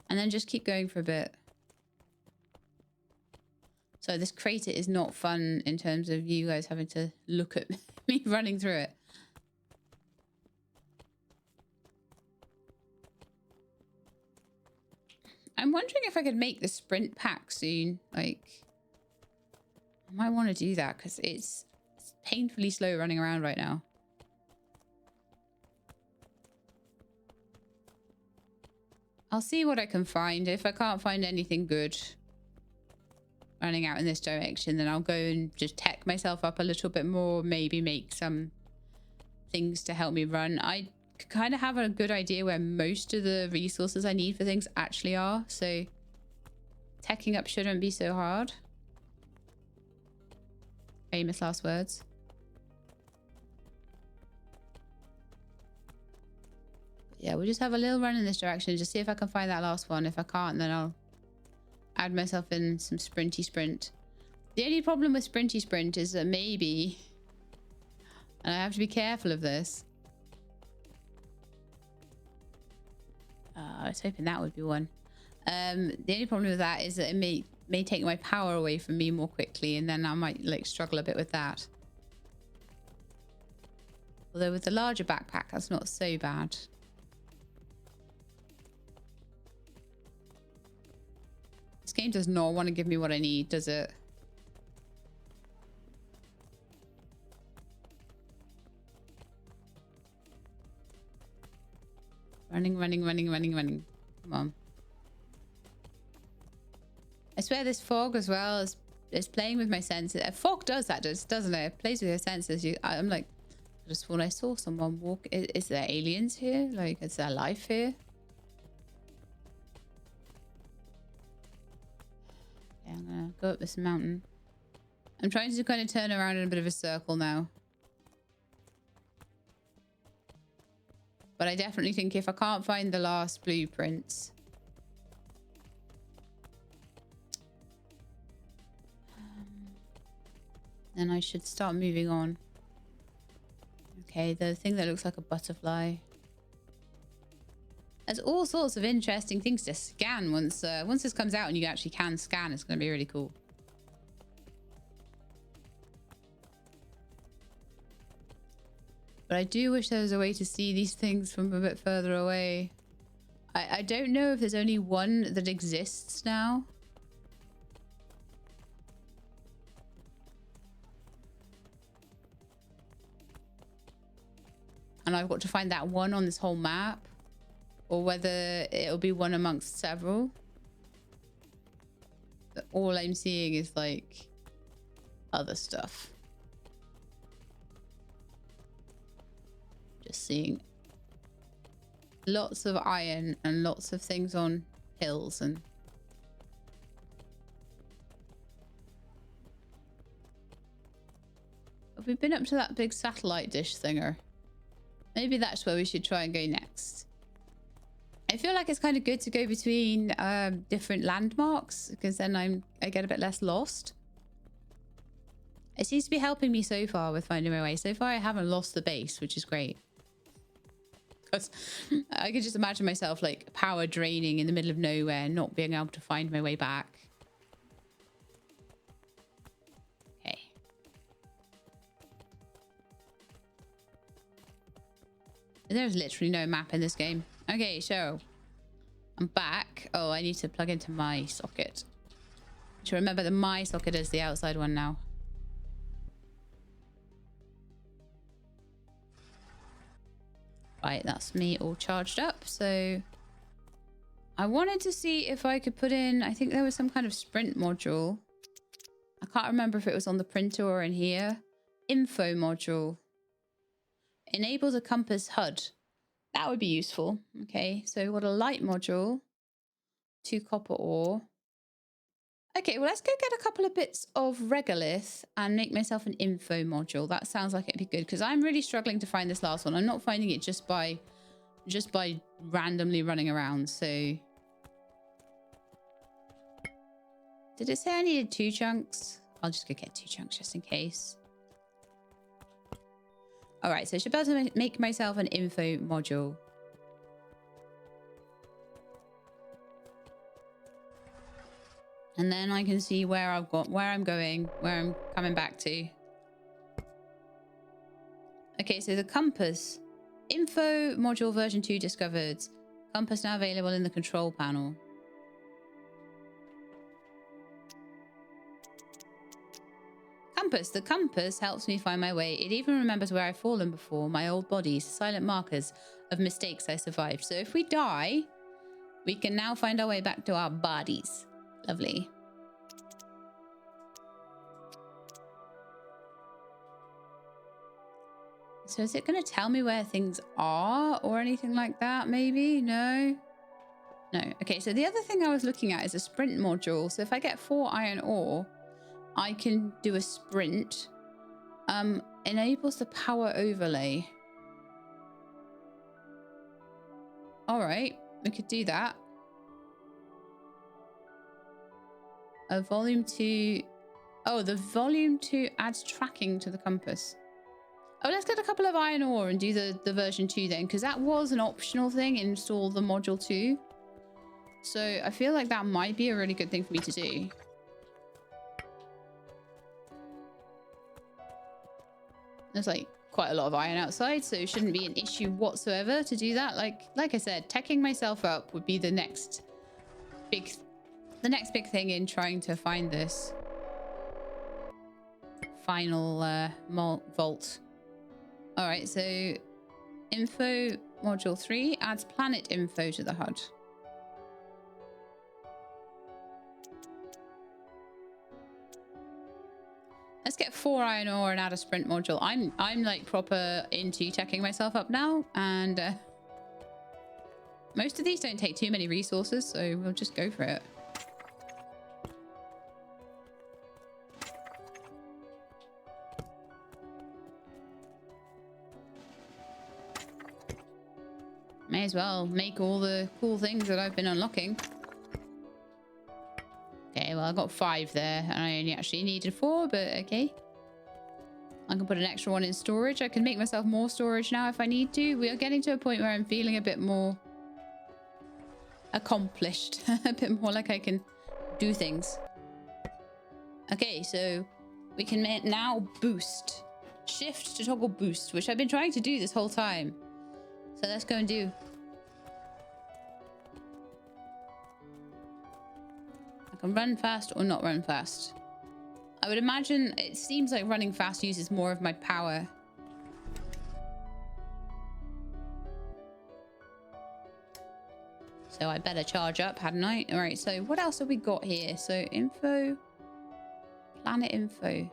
and then just keep going for a bit. So this crater is not fun in terms of you guys having to look at me running through it. I'm wondering if I could make the sprint pack soon. Like, I might want to do that because it's painfully slow running around right now. I'll see what I can find. If I can't find anything good running out in this direction, then I'll go and just tech myself up a little bit more, maybe make some things to help me run. I kind of have a good idea where most of the resources I need for things actually are, so teching up shouldn't be so hard. Famous last words. Yeah, we'll just have a little run in this direction, just see if I can find that last one. If I can't, then I'll add myself in some sprinty sprint. The only problem with sprinty sprint is that maybe, and I have to be careful of this. I was hoping that would be one. The only problem with that is that it may take my power away from me more quickly, and then I might like struggle a bit with that. Although with the larger backpack, that's not so bad. This game does not want to give me what I need, does it? Running, running, running, running, running. Come on. I swear this fog as well is playing with my senses. Fog does that, doesn't it? It plays with your senses. I'm like, I just thought I saw someone walk. Is there aliens here? Like, is there life here? Yeah, I'm gonna go up this mountain. I'm trying to kind of turn around in a bit of a circle now. But I definitely think if I can't find the last blueprints, then I should start moving on. Okay, the thing that looks like a butterfly. There's all sorts of interesting things to scan once this comes out and you actually can scan. It's going to be really cool. But I do wish there was a way to see these things from a bit further away. I don't know if there's only one that exists now. and I've got to find that one on this whole map, or whether it'll be one amongst several. But all I'm seeing is like other stuff. Just seeing lots of iron and lots of things on hills and have we been up to that big satellite dish thinger? Maybe that's where we should try and go next. I feel like it's kind of good to go between different landmarks because then I get a bit less lost. It seems to be helping me so far with finding my way. So far I haven't lost the base, which is great. Because I could just imagine myself like power draining in the middle of nowhere and not being able to find my way back. Okay. There's literally no map in this game. Okay, so I'm back. Oh, I need to plug into my socket. To remember that my socket is the outside one now. Right, that's me all charged up. So I wanted to see if I could put in, I think there was some kind of sprint module. I can't remember if it was on the printer or in here. Info module. Enables a compass HUD. That would be useful. Okay, so what a light module. 2 copper ore. Okay, well, let's go get a couple of bits of regolith and make myself an info module. That sounds like it'd be good because I'm really struggling to find this last one. I'm not finding it just by randomly running around. So did it say I needed 2 chunks? I'll just go get 2 chunks just in case. All right, so I should be able to make myself an info module. And then I can see where I'm going, where I'm coming back to. Okay, so the compass. Info module version 2 discovered. Compass now available in the control panel. Compass. The compass helps me find my way. It even remembers where I've fallen before. My old bodies, silent markers of mistakes I survived. So if we die, we can now find our way back to our bodies. Lovely. So is it going to tell me where things are or anything like that? Maybe? No. No. Okay, so the other thing I was looking at is a sprint module. So if I get 4 iron ore, I can do a sprint. Enables the power overlay. All right, we could do that. A volume 2. Oh, the volume 2 adds tracking to the compass. Oh, let's get a couple of iron ore and do the version 2 then, because that was an optional thing. Install the module 2. So I feel like that might be a really good thing for me to do. There's like quite a lot of iron outside, so it shouldn't be an issue whatsoever to do that. Like I said, teching myself up would be the next big thing in trying to find this final vault. All right, so info module 3 adds planet info to the HUD. Let's get 4 iron ore and add a sprint module. I'm like proper into teching myself up now, and most of these don't take too many resources, so we'll just go for it. May as well make all the cool things that I've been unlocking. Okay, well, I got 5 there, and I only actually needed 4, but okay. I can put an extra one in storage. I can make myself more storage now if I need to. We are getting to a point where I'm feeling a bit more accomplished. A bit more like I can do things. Okay, so we can now boost. Shift to toggle boost, which I've been trying to do this whole time. So let's go and do. I can run fast or not run fast. I would imagine it seems like running fast uses more of my power. So I better charge up, hadn't I? All right, so what else have we got here? So info, planet info.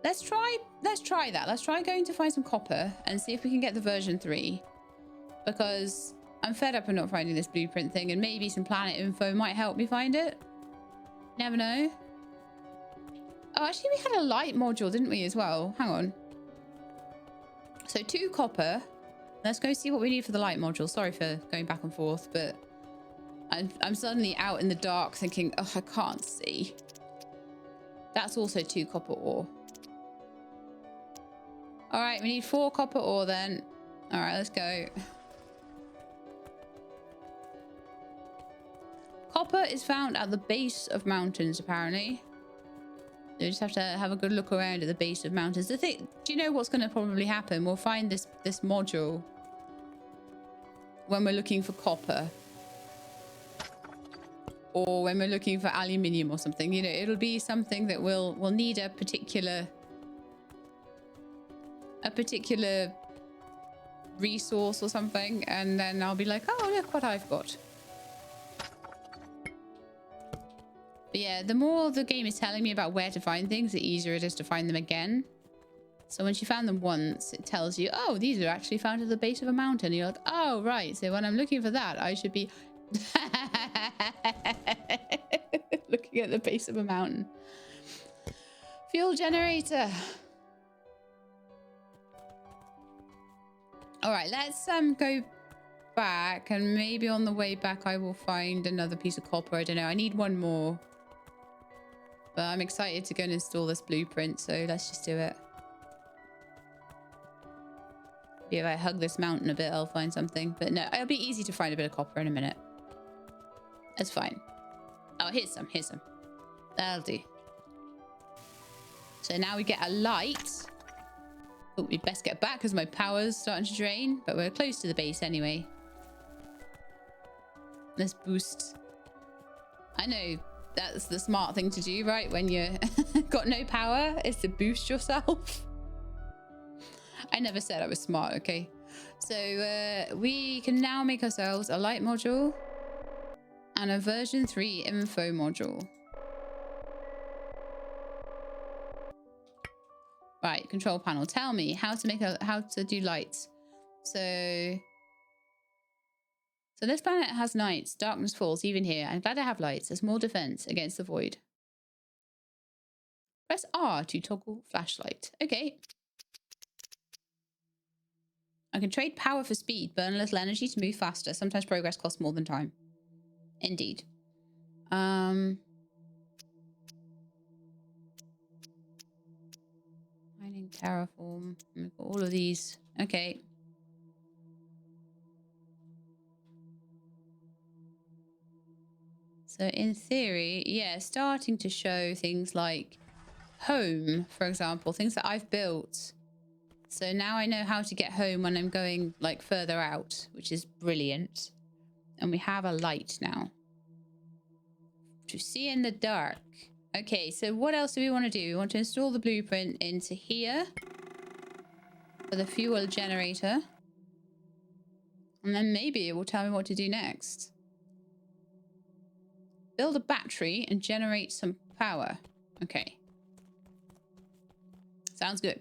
Let's try that. Let's try going to find some copper and see if we can get the version 3. Because I'm fed up of not finding this blueprint thing, and maybe some planet info might help me find it. Never know. Oh, actually we had a light module, didn't we, as well? Hang on. So 2 copper. Let's go see what we need for the light module. Sorry for going back and forth, but I'm suddenly out in the dark thinking, oh, I can't see. That's also 2 copper ore. All right, we need 4 copper ore then. All right, let's go. Copper is found at the base of mountains, apparently. You just have to have a good look around at the base of mountains. Do you know what's going to probably happen? We'll find this module when we're looking for copper. Or when we're looking for aluminium or something. You know, it'll be something that we'll need a particular resource or something, and then I'll be like, oh, look what I've got. But yeah, the more the game is telling me about where to find things, the easier it is to find them again. So once you found them once, it tells you, oh, these are actually found at the base of a mountain. And you're like, oh, right. So when I'm looking for that, I should be looking at the base of a mountain. Fuel generator. All right, let's go back, and maybe on the way back I will find another piece of copper. I don't know. I need 1 more. But I'm excited to go and install this blueprint, so let's just do it. Maybe if I hug this mountain a bit, I'll find something. But no, it'll be easy to find a bit of copper in a minute. That's fine. Oh, here's some. Here's some. That'll do. So now we get a light. Oh, we'd best get back because my power's starting to drain. But we're close to the base anyway. Let's boost. I know that's the smart thing to do, right? When you got no power, is to boost yourself. I never said I was smart, okay? So we can now make ourselves a light module and a version 3 info module. Right, control panel. Tell me how to do lights. So this planet has nights. Darkness falls even here. I'm glad I have lights. There's more defense against the void. Press R to toggle flashlight. Okay. I can trade power for speed. Burn a little energy to move faster. Sometimes progress costs more than time. Indeed. Mining Terraform. We've got all of these. Okay. So in theory, yeah, starting to show things like home, for example, things that I've built. So now I know how to get home when I'm going like further out, which is brilliant. And we have a light now. To see in the dark. Okay, so what else do we want to do? We want to install the blueprint into here for the fuel generator. And then maybe it will tell me what to do next. Build a battery and generate some power. Okay. Sounds good.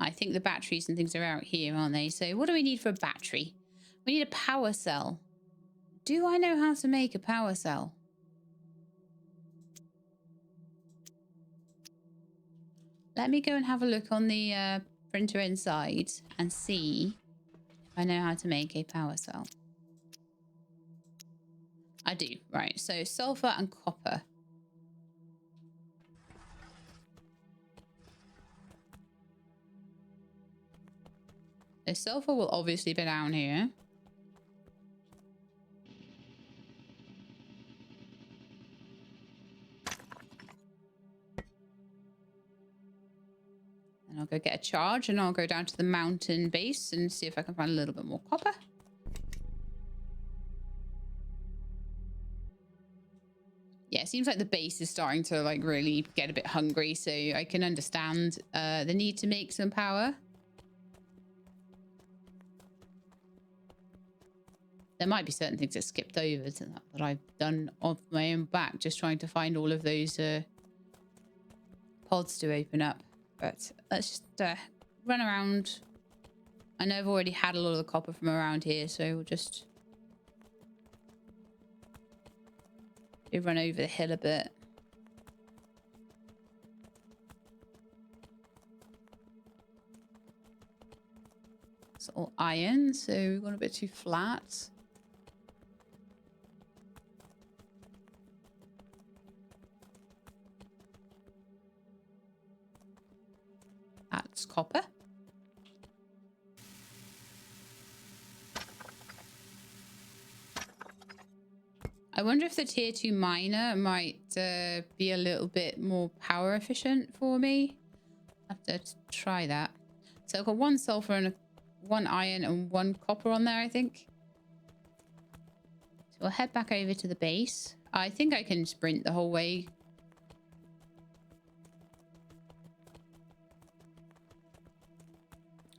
I think the batteries and things are out here, aren't they? So what do we need for a battery? We need a power cell. Do I know how to make a power cell? Let me go and have a look on the printer inside and see if I know how to make a power cell. I do. Right. So sulfur and copper. The sulfur will obviously be down here. And I'll go get a charge and I'll go down to the mountain base and see if I can find a little bit more copper. Yeah, it seems like the base is starting to like really get a bit hungry, so I can understand the need to make some power. There might be certain things that skipped over that I've done off my own back, just trying to find all of those pods to open up. But let's just run around. I know I've already had a lot of the copper from around here, so we'll just run over the hill a bit. It's all iron, so we've gone a bit too flat. That's copper. I wonder if the tier 2 miner might be a little bit more power efficient for me. I have to try that. So I've got 1 sulfur and 1 iron and 1 copper on there, I think. So we'll head back over to the base. I think I can sprint the whole way.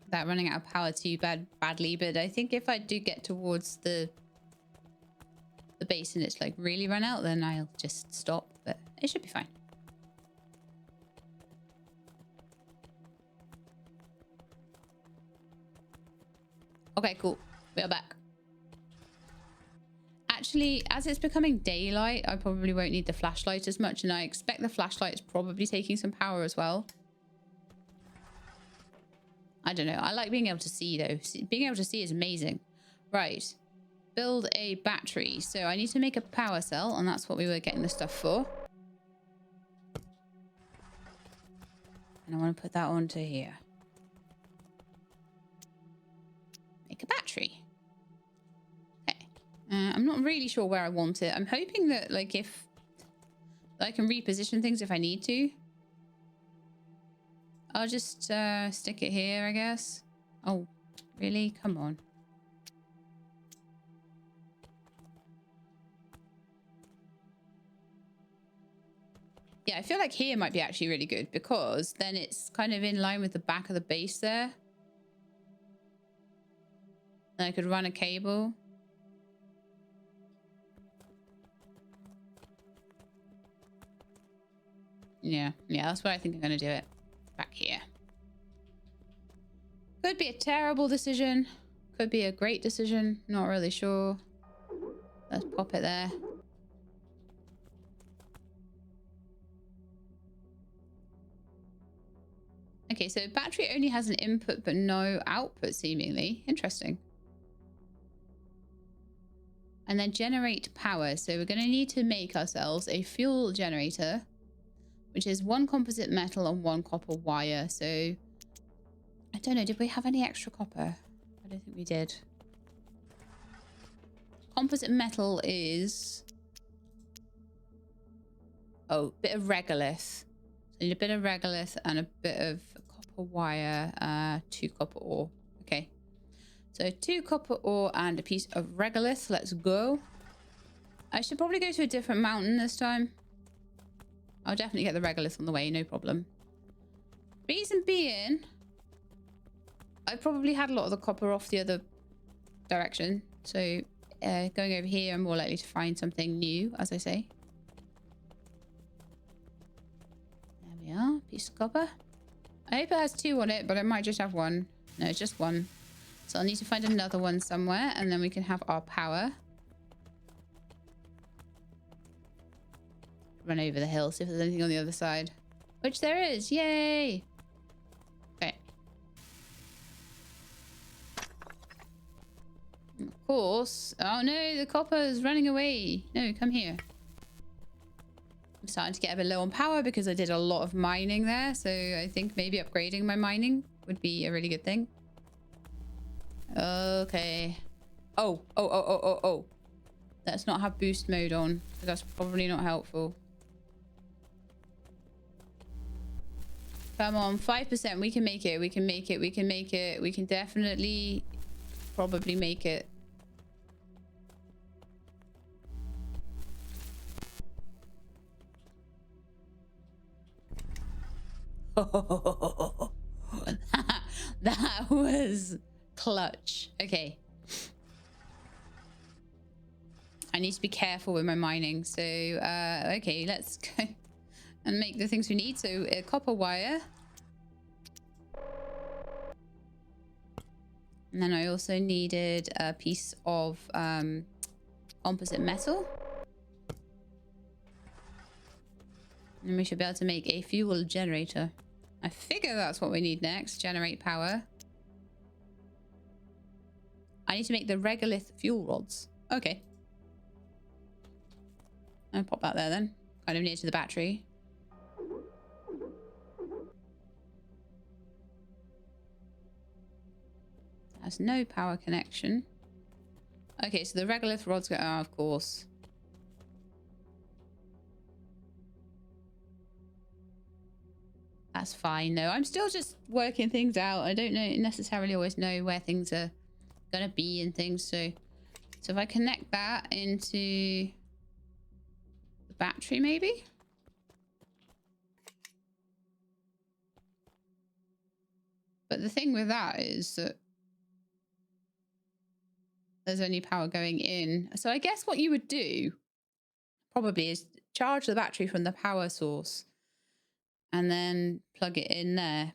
Without running out of power too badly, but I think if I do get towards the base and it's like really run out, then I'll just stop, but it should be fine. Okay, cool. We are back. Actually, as it's becoming daylight, I probably won't need the flashlight as much, and I expect the flashlight is probably taking some power as well. I don't know. I like being able to see, though. Being able to see is amazing. Right. Build a battery. So I need to make a power cell, and that's what we were getting the stuff for. And I want to put that onto here. Make a battery. Okay. I'm not really sure where I want it. I'm hoping that, like, if I can reposition things if I need to. I'll just stick it here, I guess. Oh, really? Come on. Yeah, I feel like here might be actually really good because then it's kind of in line with the back of the base there. And I could run a cable. Yeah, that's what I think I'm going to do it. Back here. Could be a terrible decision. Could be a great decision. Not really sure. Let's pop it there. Okay, so battery only has an input but no output, seemingly. Interesting. And then generate power. So we're going to need to make ourselves a fuel generator, which is 1 composite metal and 1 copper wire. So I don't know, did we have any extra copper? I don't think we did. Composite metal is... oh, bit of regolith. So I need a bit of regolith and a bit of copper wire, 2 copper ore. Okay. So 2 copper ore and a piece of regolith. Let's go. I should probably go to a different mountain this time. I'll definitely get the regolith on the way, no problem. Reason being, I probably had a lot of the copper off the other direction. So going over here, I'm more likely to find something new, as I say. There we are, piece of copper. I hope it has 2 on it, but it might just have 1. No, it's just 1. So I'll need to find another one somewhere, and then we can have our power. Run over the hill, see if there's anything on the other side. Which there is, yay! Okay. Of course. Oh no, the copper is running away. No, come here. I'm starting to get a bit low on power because I did a lot of mining there. So I think maybe upgrading my mining would be a really good thing. Okay. Oh. Let's not have boost mode on. That's probably not helpful. Come on, 5%. We can make it. We can make it. We can make it. We can definitely probably make it. That was clutch. Okay. need to be careful with my mining. So, okay, let's go and make the things we need. So, copper wire. And then I also needed a piece of composite metal. And we should be able to make a fuel generator. I figure that's what we need next. Generate power. I need to make the regolith fuel rods. Okay. I'll pop that there then. Kind of near to the battery. Has no power connection. Okay, so the regolith rods go... Oh, of course. That's fine, though. I'm still just working things out. I don't necessarily always know where things are gonna be and things. So if I connect that into the battery, maybe? But the thing with that is that there's only power going in. So I guess what you would do probably is charge the battery from the power source and then plug it in there.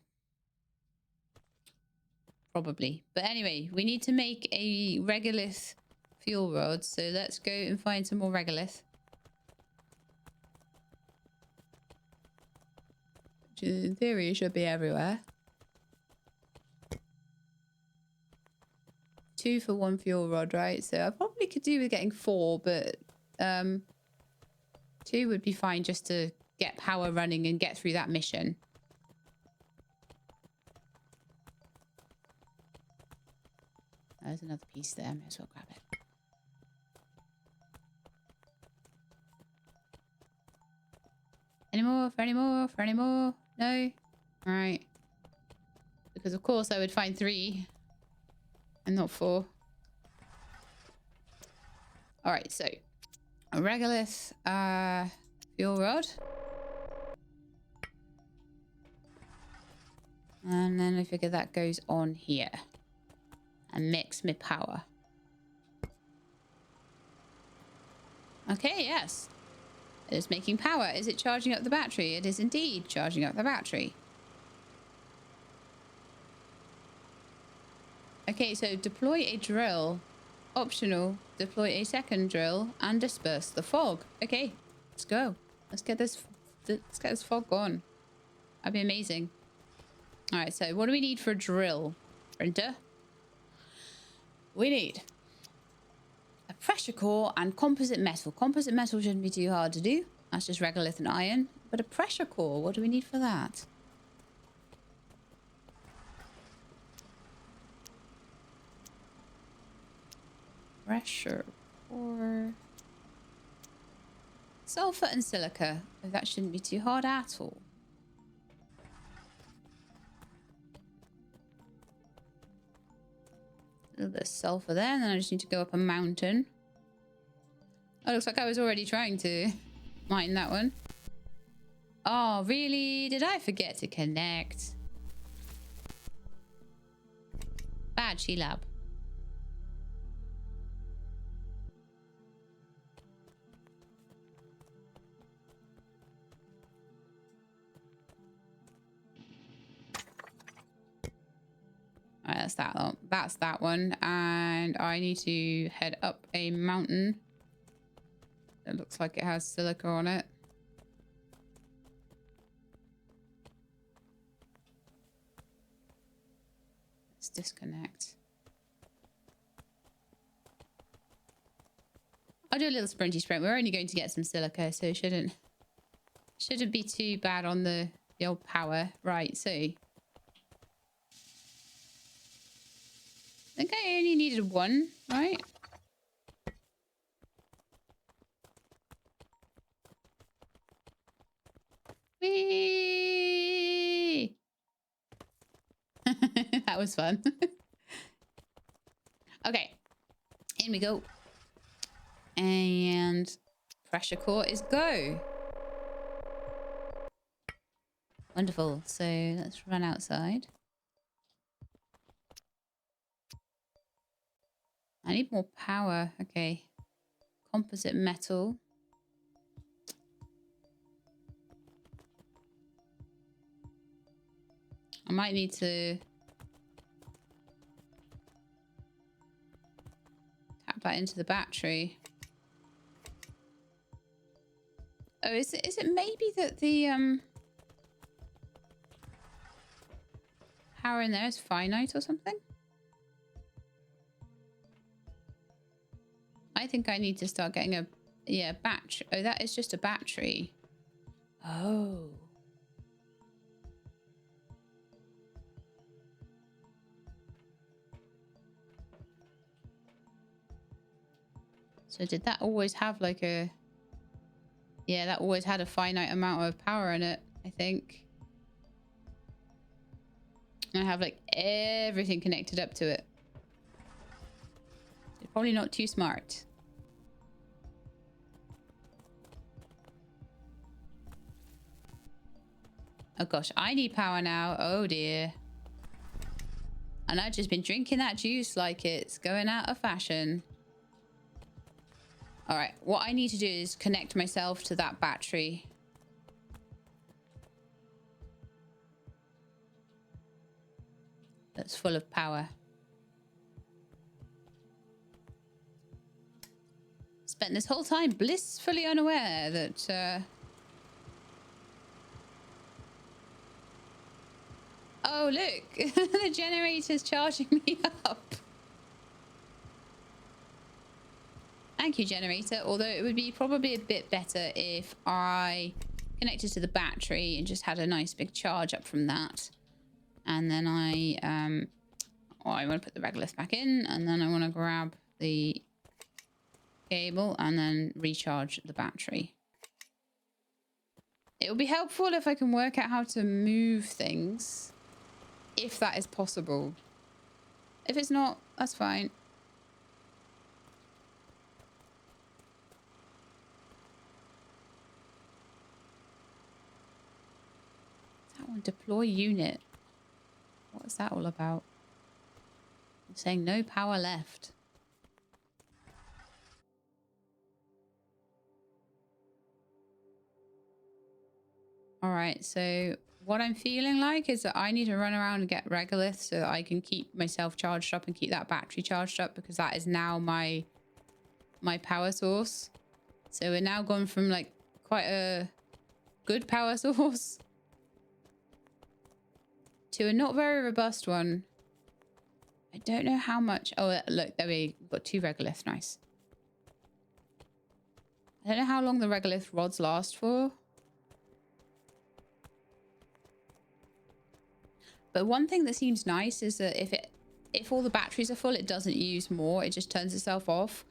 Probably. But anyway, we need to make a regolith fuel rod. So let's go and find some more regolith. Which in theory should be everywhere. 2 for 1 fuel rod, right? So I probably could do with getting 4, but 2 would be fine just to get power running and get through that mission. There's another piece there. I may as well grab it. Any more? For any more? For any more? No? All right. Because of course I would find 3 and not 4. All right, so a regolith fuel rod. And then I figure that goes on here. And mix my power. Okay, yes. It is making power. Is it charging up the battery? It is indeed charging up the battery. Okay, so deploy a drill. Optional. Deploy a second drill and disperse the fog. Okay, let's go. Let's get this fog gone. That'd be amazing. All right, so what do we need for a drill? Printer. We need a pressure core and composite metal. Composite metal shouldn't be too hard to do. That's just regolith and iron. But a pressure core, what do we need for that? Pressure core. Sulfur and silica. Oh, that shouldn't be too hard at all. A little bit of sulfur there, and then I just need to go up a mountain. Oh, looks like I was already trying to mine that one. Oh, really? Did I forget to connect? Bad She-Lab. Alright, that's that one. That's that one. And I need to head up a mountain. It looks like it has silica on it. Let's disconnect. I'll do a little sprinty sprint. We're only going to get some silica, so it shouldn't be too bad on the old power. Right, so I think I only needed 1, right? Whee! That was fun. Okay, in we go. And pressure core is go. Wonderful. So let's run outside. I need more power. Okay. composite metal. I might need to tap that into the battery. Oh, is it maybe that the power in there is finite or something? I think I need to start getting a battery. Oh, that is just a battery. Oh. So did that always have like a... Yeah, that always had a finite amount of power in it, I think. And I have like everything connected up to it. It's probably not too smart. Oh gosh, I need power now. Oh dear. And I've just been drinking that juice like it's going out of fashion. All right, what I need to do is connect myself to that battery. That's full of power. Spent this whole time blissfully unaware that... Oh, look! The generator's charging me up. Thank you, generator. Although it would be probably a bit better if I connected to the battery and just had a nice big charge up from that. And then I want to put the regolith back in, and then I want to grab the cable and then recharge the battery. It would be helpful if I can work out how to move things, if that is possible. If it's not, that's fine. That one, deploy unit. What is that all about? I'm saying no power left. All right, so what I'm feeling like is that I need to run around and get regolith so that I can keep myself charged up and keep that battery charged up, because that is now my power source. So we're now gone from like quite a good power source to a not very robust one. I don't know how much. Oh, look, there we got 2 regolith. Nice. I don't know how long the regolith rods last for. But one thing that seems nice is that if all the batteries are full, it doesn't use more. It just turns itself off,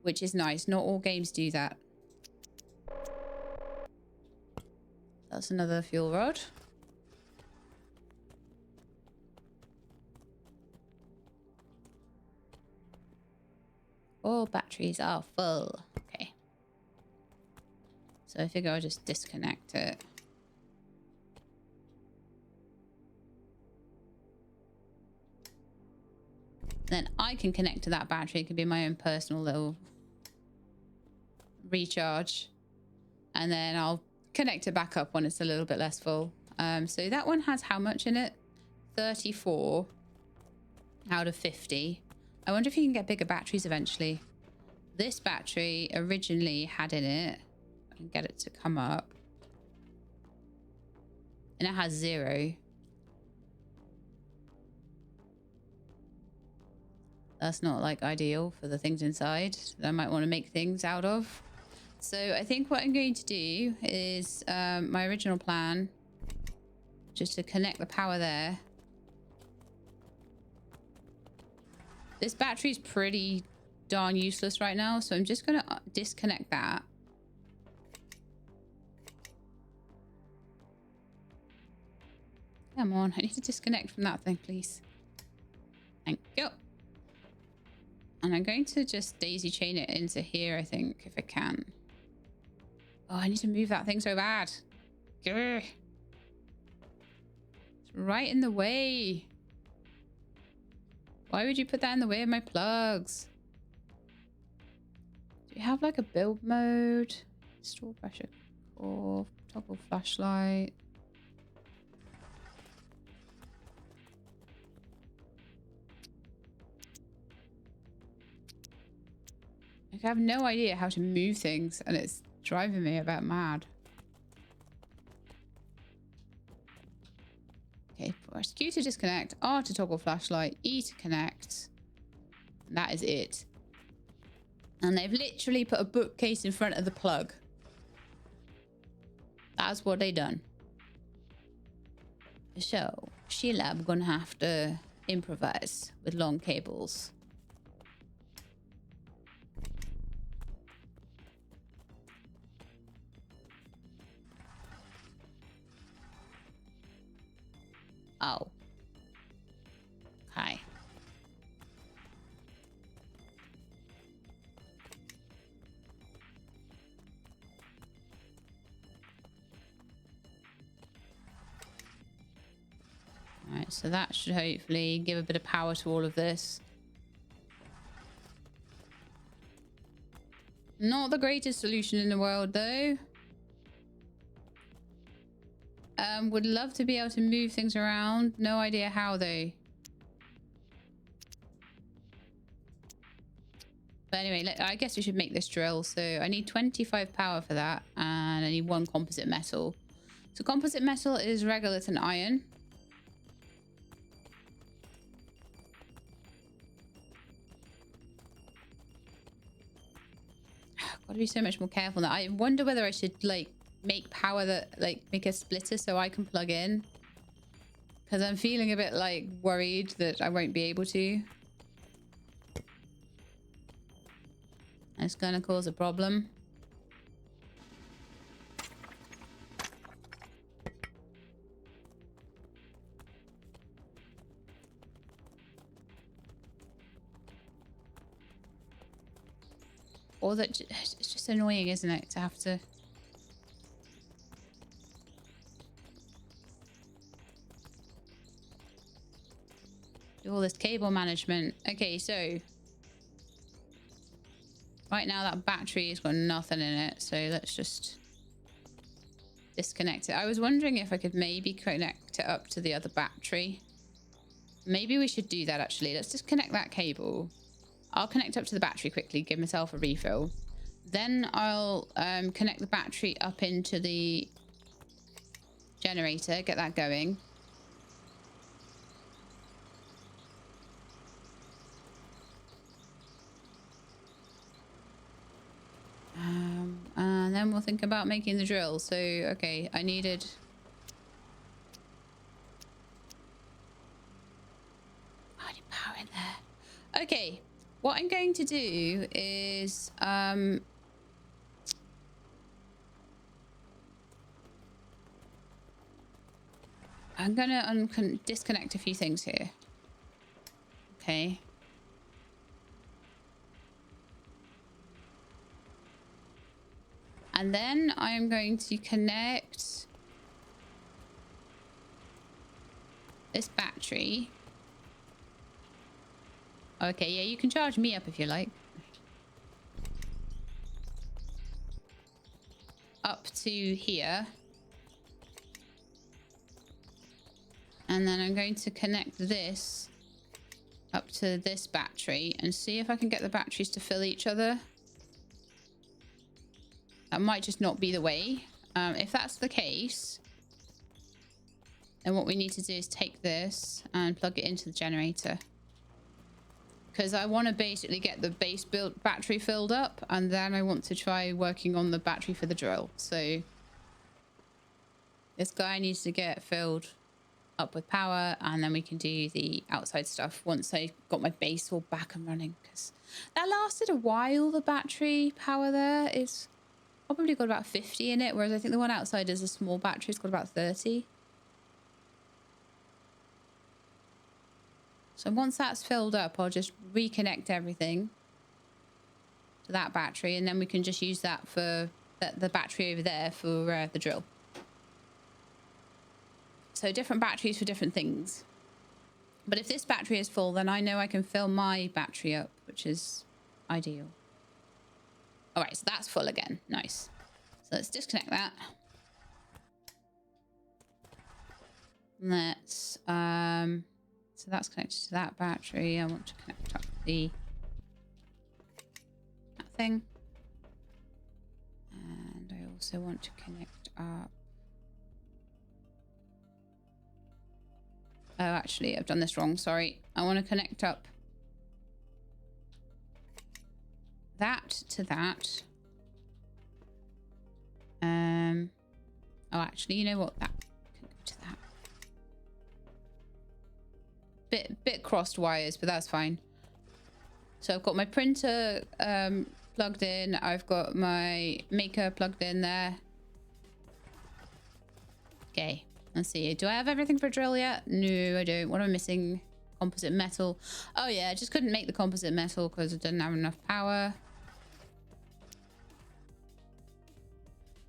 which is nice. Not all games do that. That's another fuel rod. All batteries are full. Okay. So I figure I'll just disconnect it. Then I can connect to that battery. It can be my own personal little recharge. And then I'll connect it back up when it's a little bit less full. So that one has how much in it? 34 out of 50. I wonder if you can get bigger batteries eventually. This battery originally had in it, I can get it to come up, and it has 0. That's not like ideal for the things inside that I might want to make things out of. So I think what I'm going to do is my original plan, just to connect the power there. This battery is pretty darn useless right now, so I'm just going to disconnect that. Come on, I need to disconnect from that thing, please. Thank you. And I'm going to just daisy chain it into here, I think, if I can. Oh, I need to move that thing so bad. Grr. It's right in the way. Why would you put that in the way of my plugs? Do you have like a build mode? Store pressure core, toggle flashlight. Like, I have no idea how to move things and it's driving me about mad. Okay, press Q to disconnect, R to toggle flashlight, E to connect. And that is it. And they've literally put a bookcase in front of the plug. That's what they done. So, Sheila, I'm gonna have to improvise with long cables. Oh. Okay. Alright, so that should hopefully give a bit of power to all of this. Not the greatest solution in the world, though. Would love to be able to move things around. No idea how, though. But anyway, I guess we should make this drill. So I need 25 power for that. And I need 1 composite metal. So composite metal is regolith and iron. Gotta be so much more careful now. I wonder whether I should like make power that like make a splitter so I can plug in, because I'm feeling a bit like worried that I won't be able to. It's gonna cause a problem. Or that it's just annoying, isn't it, to have to do all this cable management. Okay, so right now that battery has got nothing in it, so let's just disconnect it. I was wondering if I could maybe connect it up to the other battery. Maybe we should do that actually. Let's disconnect that cable. I'll connect up to the battery quickly, give myself a refill. Then I'll connect the battery up into the generator, get that going. And then we'll think about making the drill. So, okay, I need power in there. Okay, what I'm going to do is I'm gonna disconnect a few things here. Okay. And then I'm going to connect this battery. Okay, yeah, you can charge me up if you like. Up to here. And then I'm going to connect this up to this battery and see if I can get the batteries to fill each other. That might just not be the way. If that's the case, then what we need to do is take this and plug it into the generator. Because I want to basically get the base built battery filled up, and then I want to try working on the battery for the drill. So this guy needs to get filled up with power, and then we can do the outside stuff once I got my base all back and running. Because that lasted a while, the battery power there is probably got about 50 in it, whereas I think the one outside is a small battery. It's got about 30. So once that's filled up, I'll just reconnect everything to that battery, and then we can just use that for the battery over there for the drill. So different batteries for different things. But if this battery is full, then I know I can fill my battery up, which is ideal. All right, so that's full again. Nice. So let's disconnect that. Let's so that's connected to that battery. I want to connect up that thing. And I also want to connect up. Oh, actually, I've done this wrong. Sorry. I want to connect up that to that. Oh, actually, you know what? That can go to that. Bit crossed wires, but that's fine. So I've got my printer plugged in. I've got my maker plugged in there. Okay, let's see. Do I have everything for a drill yet? No, I don't. What am I missing? Composite metal. Oh yeah, I just couldn't make the composite metal because I didn't have enough power.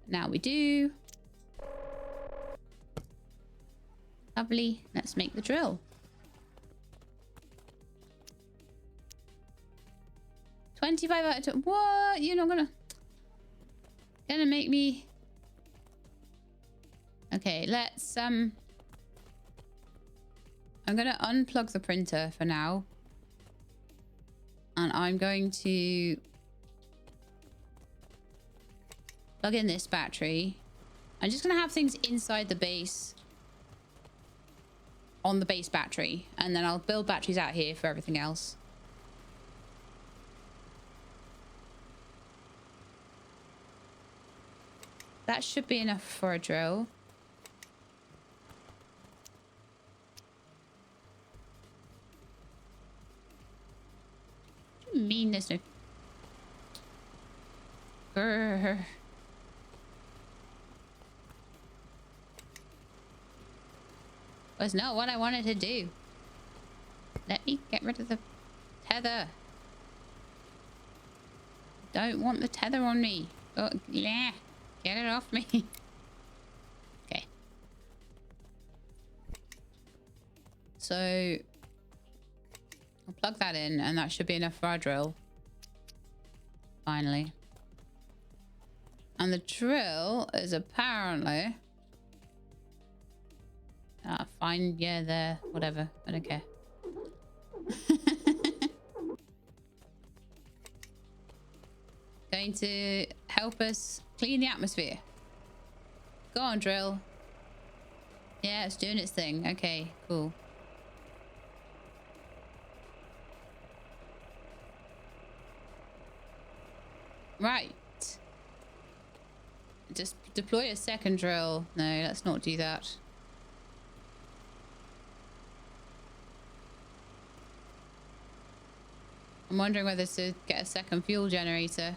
Now we do. Lovely. Let's make the drill. 25 out of 20. What? You're not gonna make me. Okay, let's I'm gonna unplug the printer for now. And I'm going to plug in this battery. I'm just gonna have things inside the base on the base battery, and then I'll build batteries out here for everything else. That should be enough for a drill. What do you mean there's no... Grrr. Was not what I wanted to do. Let me get rid of the tether. Don't want the tether on me. Oh, yeah. Get it off me. Okay. So I'll plug that in, and that should be enough for our drill. Finally. And the drill is apparently... fine. Yeah, there. Whatever. I don't care. Going to help us clean the atmosphere. Go on, drill. Yeah, it's doing its thing. Okay, cool. Right. Just deploy a second drill. No, let's not do that. I'm wondering whether to get a second fuel generator.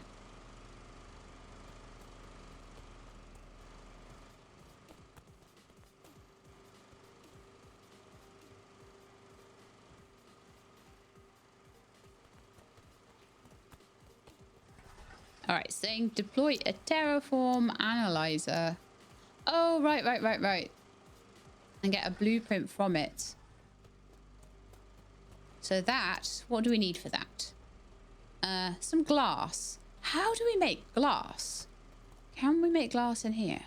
All right, saying deploy a Terraform analyzer. Oh, right. And get a blueprint from it. So that, what do we need for that? Some glass. How do we make glass? Can we make glass in here?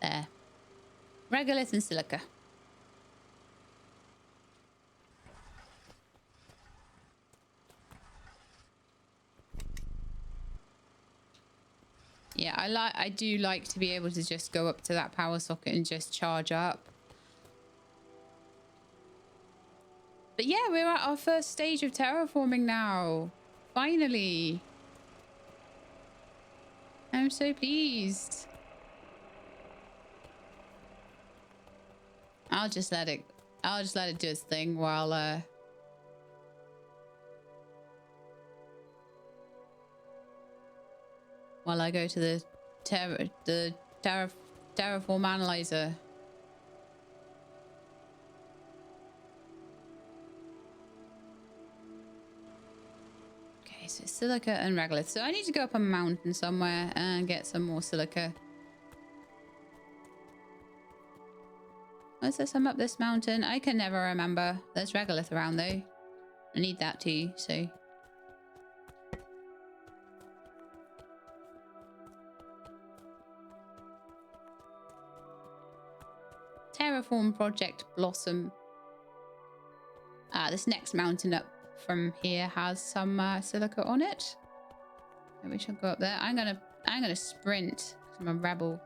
There. Regolith and silica. Yeah, I do like to be able to just go up to that power socket and just charge up. But yeah, we're at our first stage of terraforming now. Finally. I'm so pleased. I'll just let it do its thing while I go to the Terraform analyzer. Okay, so silica and regolith. So I need to go up a mountain somewhere and get some more silica. Was there some up this mountain? I can never remember. There's regolith around though. I need that too, so. Terraform project Blossom. This next mountain up from here has some silica on it. We shall go up there. I'm gonna sprint. I'm a rebel.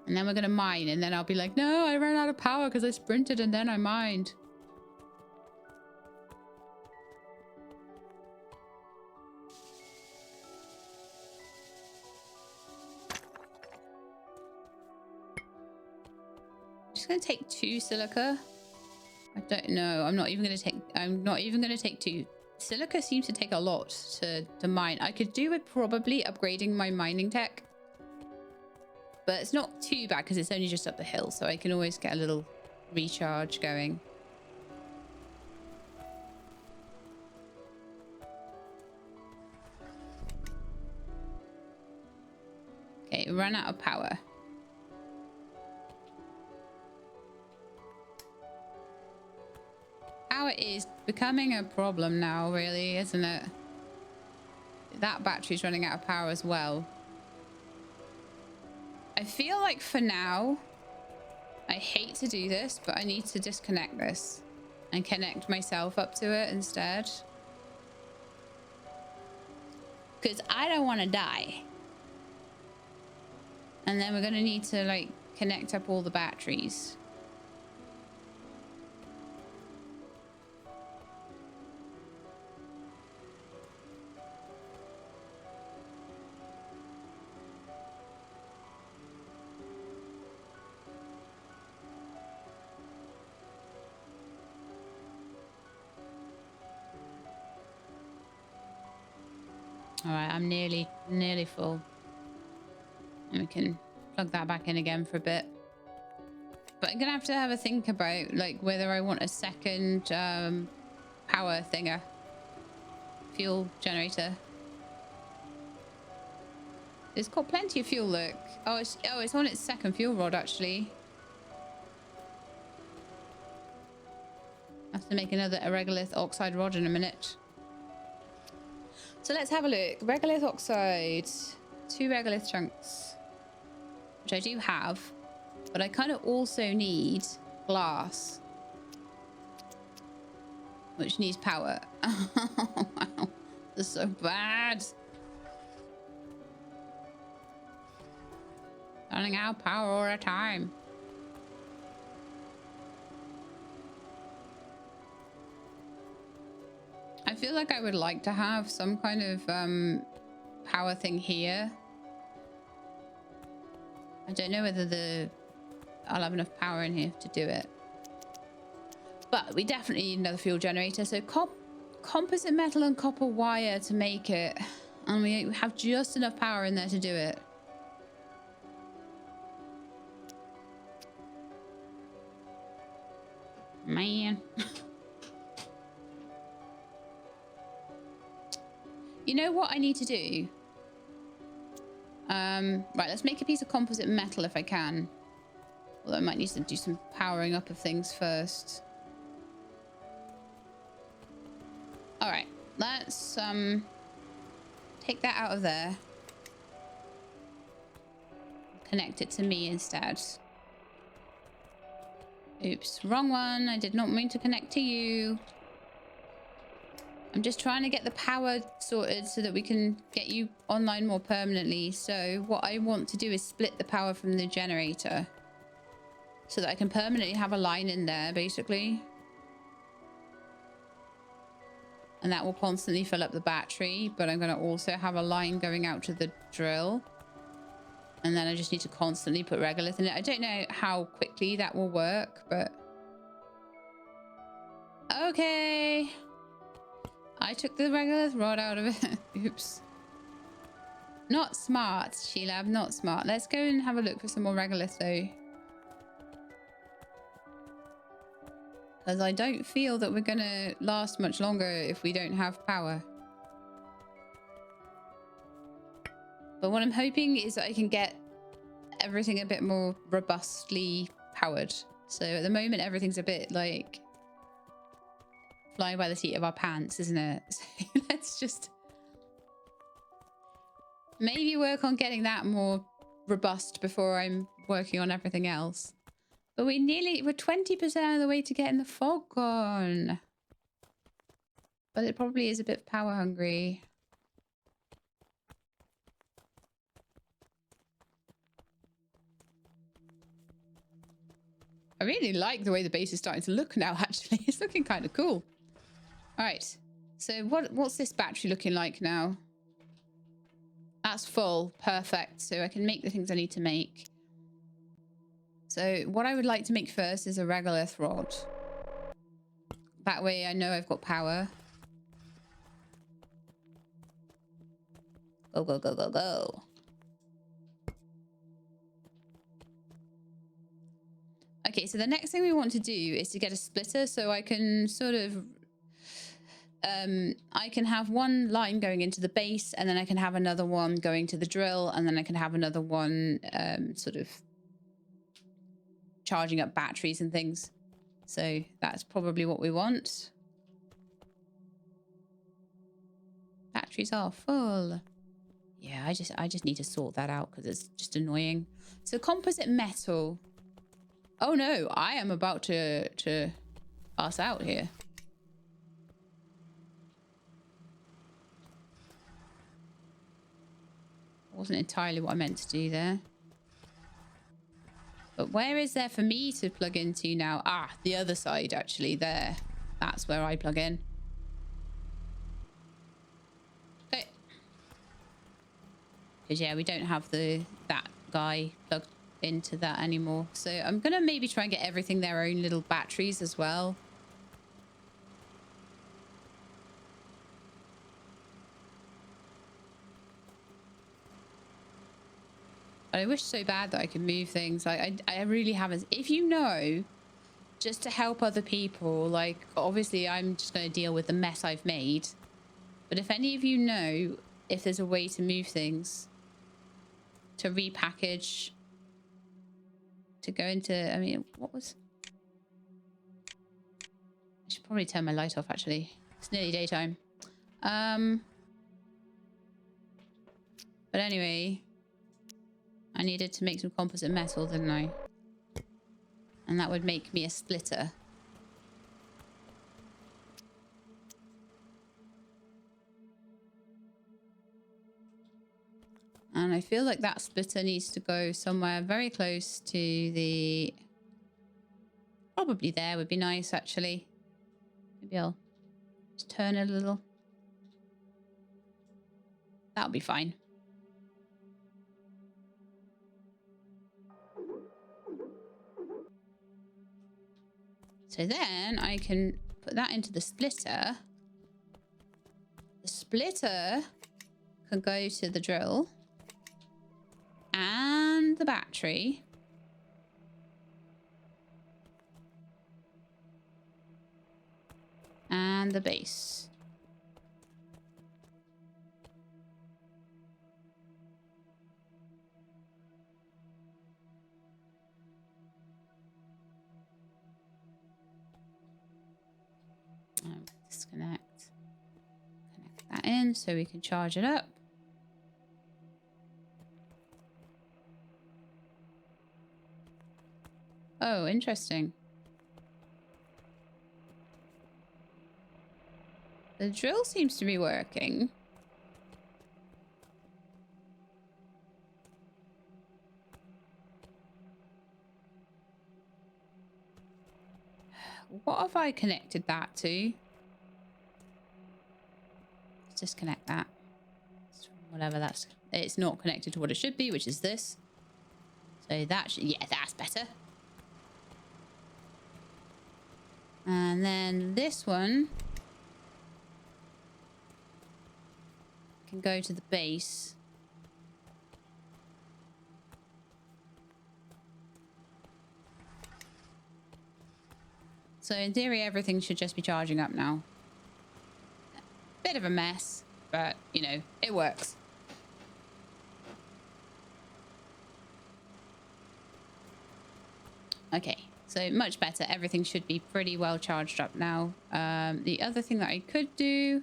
And then we're gonna mine, and then I'll be like, no, I ran out of power because I sprinted and then I mined. Just gonna take 2 silica. I don't know. I'm not even gonna take 2. Silica seems to take a lot to mine. I could do with probably upgrading my mining tech. But it's not too bad because it's only just up the hill, so I can always get a little recharge going. Okay, run out of power. Power is becoming a problem now, really, isn't it? That battery's running out of power as well. I feel like for now, I hate to do this, but I need to disconnect this and connect myself up to it instead. Because I don't want to die. And then we're going to need to like connect up all the batteries. All right, I'm nearly full. And we can plug that back in again for a bit. But I'm gonna have a think about like whether I want a second power thinger, fuel generator. It's got plenty of fuel. Look, oh, it's on its second fuel rod actually. I have to make another regolith oxide rod in a minute. So let's have a look. Regolith oxide, 2 regolith chunks, which I do have, but I kind of also need glass, which needs power. Oh, wow, this is so bad. Running out of power all the time. I feel like I would like to have some kind of power thing here. I don't know whether I'll have enough power in here to do it. But we definitely need another fuel generator. So composite metal and copper wire to make it. And we have just enough power in there to do it. Man. You know what I need to do? Right, let's make a piece of composite metal if I can. Although I might need to do some powering up of things first. All right, let's take that out of there. Connect it to me instead. Oops, wrong one. I did not mean to connect to you. I'm just trying to get the power sorted so that we can get you online more permanently. So what I want to do is split the power from the generator so that I can permanently have a line in there, basically. And that will constantly fill up the battery, but I'm going to also have a line going out to the drill. And then I just need to constantly put regolith in it. I don't know how quickly that will work, but... Okay. I took the regolith rod out of it. Oops. Not smart, Sheila. Not smart. Let's go and have a look for some more regolith, though. Because I don't feel that we're going to last much longer if we don't have power. But what I'm hoping is that I can get everything a bit more robustly powered. So at the moment, everything's a bit like flying by the seat of our pants, isn't it? So let's just maybe work on getting that more robust before I'm working on everything else. But we're 20% of the way to getting the fog gone. But it probably is a bit power hungry. I really like the way the base is starting to look now, actually. It's looking kind of cool. All right. So what's this battery looking like now? That's full. Perfect. So I can make the things I need to make. So what I would like to make first is a regolith rod. That way I know I've got power. Go, go, go, go, go. Okay, so the next thing we want to do is to get a splitter so I can sort of... I can have one line going into the base, and then I can have another one going to the drill, and then I can have another one sort of charging up batteries and things. So that's probably what we want. Batteries are full. Yeah, I just need to sort that out because it's just annoying. So composite metal. Oh no, I am about to pass out here. Wasn't entirely what I meant to do there. But where is there for me to plug into now? Ah, the other side actually, there. That's where I plug in. Okay. Because yeah, we don't have that guy plugged into that anymore. So I'm gonna maybe try and get everything their own little batteries as well. I wish so bad that I could move things. Like I really haven't. If you know, just to help other people, like obviously I'm just going to deal with the mess I've made. But if any of you know if there's a way to move things, to repackage, to go into, I mean, what was... I should probably turn my light off actually. It's nearly daytime. But anyway, I needed to make some composite metal, didn't I? And that would make me a splitter. And I feel like that splitter needs to go somewhere very close to the... Probably there would be nice, actually. Maybe I'll just turn it a little. That'll be fine. So then I can put that into the splitter. The splitter can go to the drill. And the battery. And the base. Disconnect. Connect that in so we can charge it up. Oh, interesting. The drill seems to be working. What have I connected that to? Let's disconnect that. Whatever that's... It's not connected to what it should be, which is this. So that should... Yeah, that's better. And then this one can go to the base. So in theory, everything should just be charging up now. Bit of a mess, but you know, it works. Okay, so much better. Everything should be pretty well charged up now. The other thing that I could do,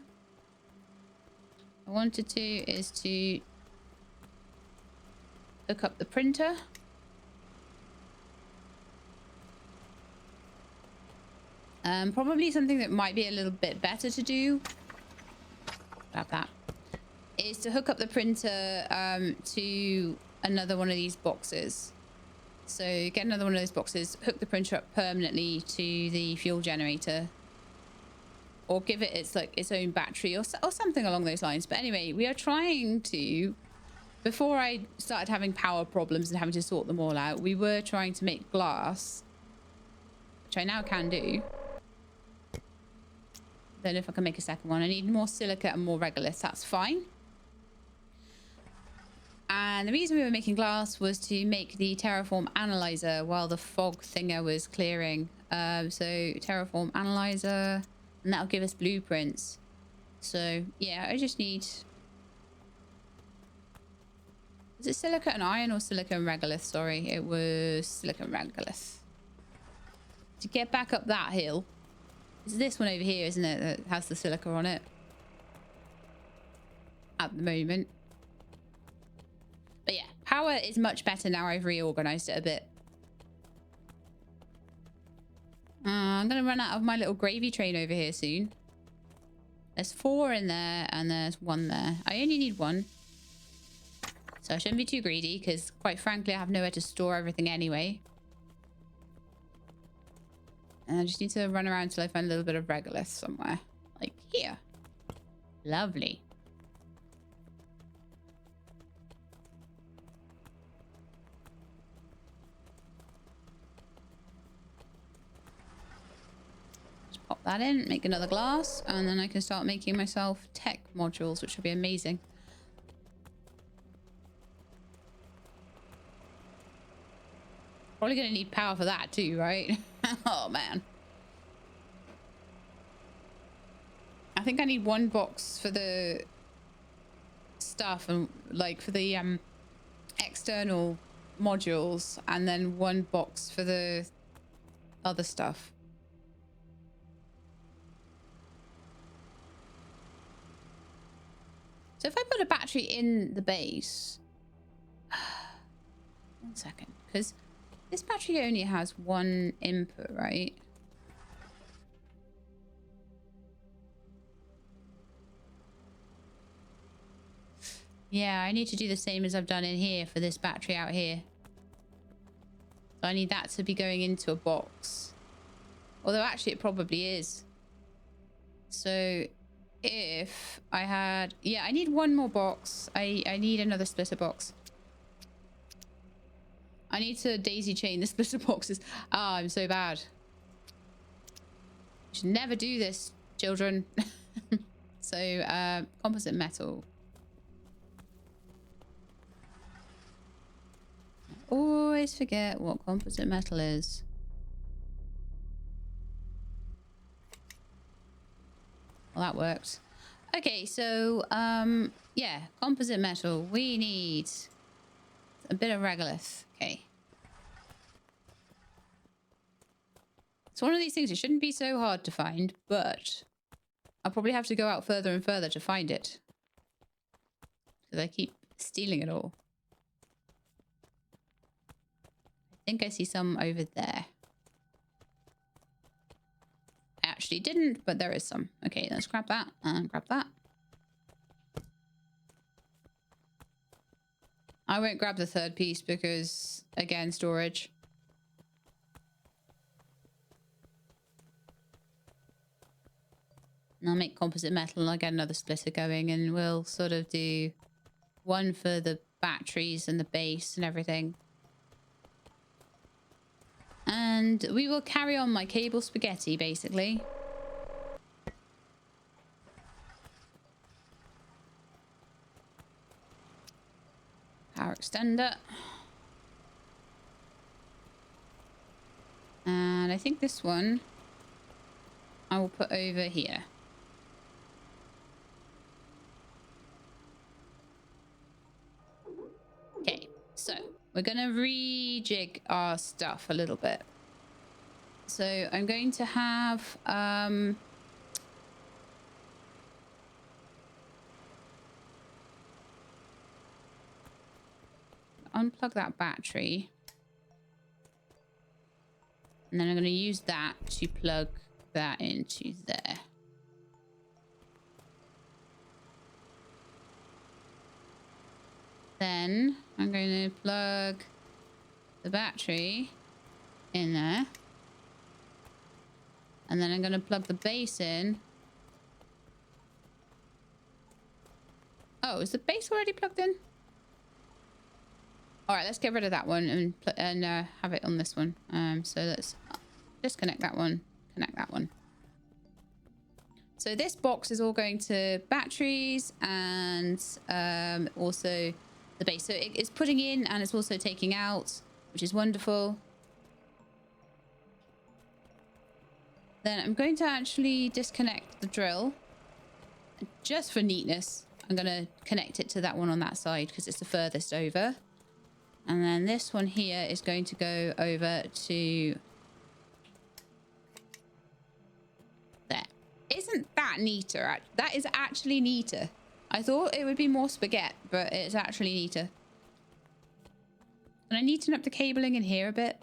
I wanted to, is to hook up the printer. Probably something that might be a little bit better to do, grab that, is to hook up the printer to another one of these boxes. So get another one of those boxes, hook the printer up permanently to the fuel generator, or give it its own battery or something along those lines. But anyway, we are trying to, before I started having power problems and having to sort them all out, we were trying to make glass, which I now can do. Then if I can make a second one, I need more silica and more regolith. That's fine. And the reason we were making glass was to make the Terraform analyzer while the fog thinger was clearing. So Terraform analyzer, and that'll give us blueprints. So yeah, I just need... Is it silica and iron or silica and regolith? Sorry, it was silica and regolith. To get back up that hill. It's this one over here, isn't it, that has the silica on it? At the moment. But yeah, power is much better now I've reorganized it a bit. I'm going to run out of my little gravy train over here soon. There's 4 in there and there's 1 there. I only need 1. So I shouldn't be too greedy because, quite frankly, I have nowhere to store everything anyway. And I just need to run around until I find a little bit of regolith somewhere. Like here. Lovely. Just pop that in, make another glass, and then I can start making myself tech modules, which will be amazing. Probably going to need power for that too, right? Oh, man. I think I need 1 box for the stuff and like for the external modules, and then 1 box for the other stuff. So if I put a battery in the base... 1 second, because this battery only has 1 input, right? Yeah, I need to do the same as I've done in here for this battery out here. So I need that to be going into a box. Although actually it probably is. So if I had... Yeah, I need 1 more box. I need another splitter box. I need to daisy chain the splitter boxes. Ah, I'm so bad. You should never do this, children. So, composite metal. I always forget what composite metal is. Well, that worked. Okay, so, yeah, composite metal. We need a bit of regolith. Okay. It's one of these things. It shouldn't be so hard to find, but I'll probably have to go out further and further to find it. Because I keep stealing it all. I think I see some over there. I actually didn't, but there is some. Okay, let's grab that and grab that. I won't grab the 3rd piece because, again, storage. And I'll make composite metal and I'll get another splitter going, and we'll sort of do 1 for the batteries and the base and everything. And we will carry on my cable spaghetti, basically. Power extender. And I think this one I will put over here. Okay, so we're going to rejig our stuff a little bit. So I'm going to have unplug that battery. And then I'm going to use that to plug that into there. Then I'm going to plug the battery in there. And then I'm going to plug the base in. Oh, is the base already plugged in? All right, let's get rid of that one and have it on this one. So let's disconnect that one, connect that one. So this box is all going to batteries and also the base. So it's putting in and it's also taking out, which is wonderful. Then I'm going to actually disconnect the drill. Just for neatness, I'm going to connect it to that one on that side because it's the furthest over. And then this one here is going to go over to there. Isn't that neater? That is actually neater. I thought it would be more spaghetti, but it's actually neater. And I neaten up the cabling in here a bit.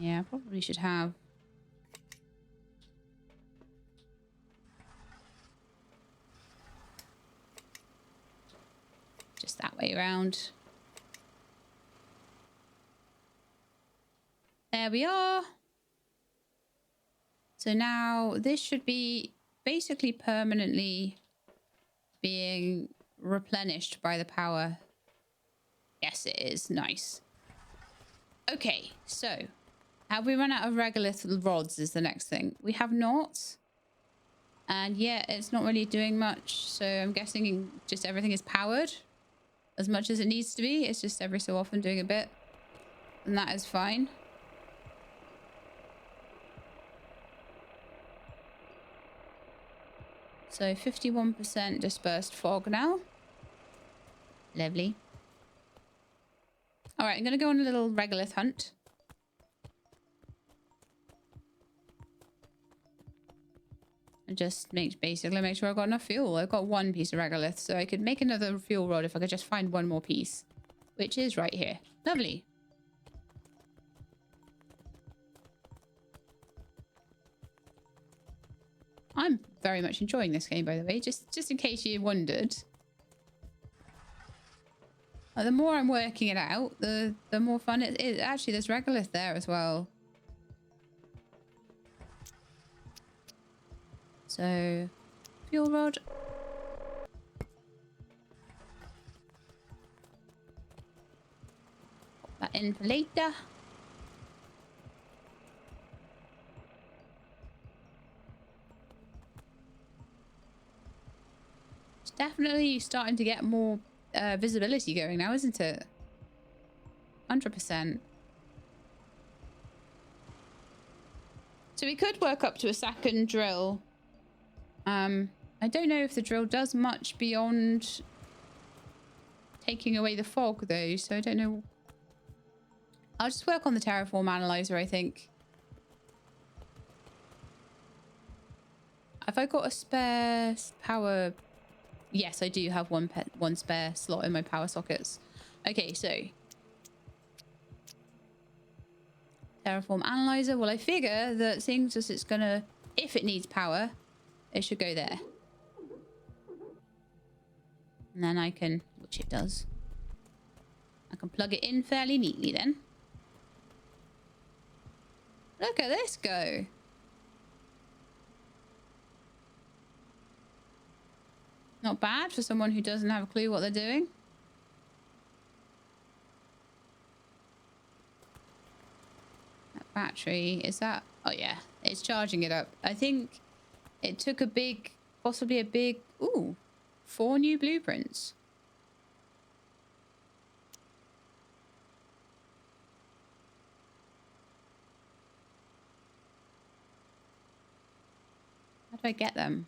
Yeah, probably should have. Just that way around. There we are. So now this should be basically permanently being replenished by the power. Yes, it is. Nice. Okay, so have we run out of regolith rods is the next thing. We have not. And yeah, it's not really doing much. So I'm guessing just everything is powered as much as it needs to be. It's just every so often doing a bit. And that is fine. So 51% dispersed fog now. Lovely. All right, I'm going to go on a little regolith hunt. And just basically make sure I've got enough fuel. I've got one piece of regolith, so I could make another fuel rod if I could just find one more piece. Which is right here. Lovely. I'm very much enjoying this game, by the way, just in case you wondered. The more I'm working it out, the more fun it is. Actually, there's regolith there as well. So, fuel rod. Pop that in for later. It's definitely starting to get more visibility going now, isn't it? 100%. So we could work up to a second drill. I don't know if the drill does much beyond taking away the fog, though, so I don't know. I'll just work on the Terraform analyzer, I think. Have I got a spare power? Yes, I do have one spare slot in my power sockets. Okay, so Terraform analyzer. Well, I figure that seeing as it's gonna, if it needs power, it should go there. And then I can, which it does, I can plug it in fairly neatly then. Look at this go. Not bad for someone who doesn't have a clue what they're doing. That battery, is that? Oh yeah, it's charging it up. I think it took a big, possibly a big, ooh, 4 new blueprints. How do I get them?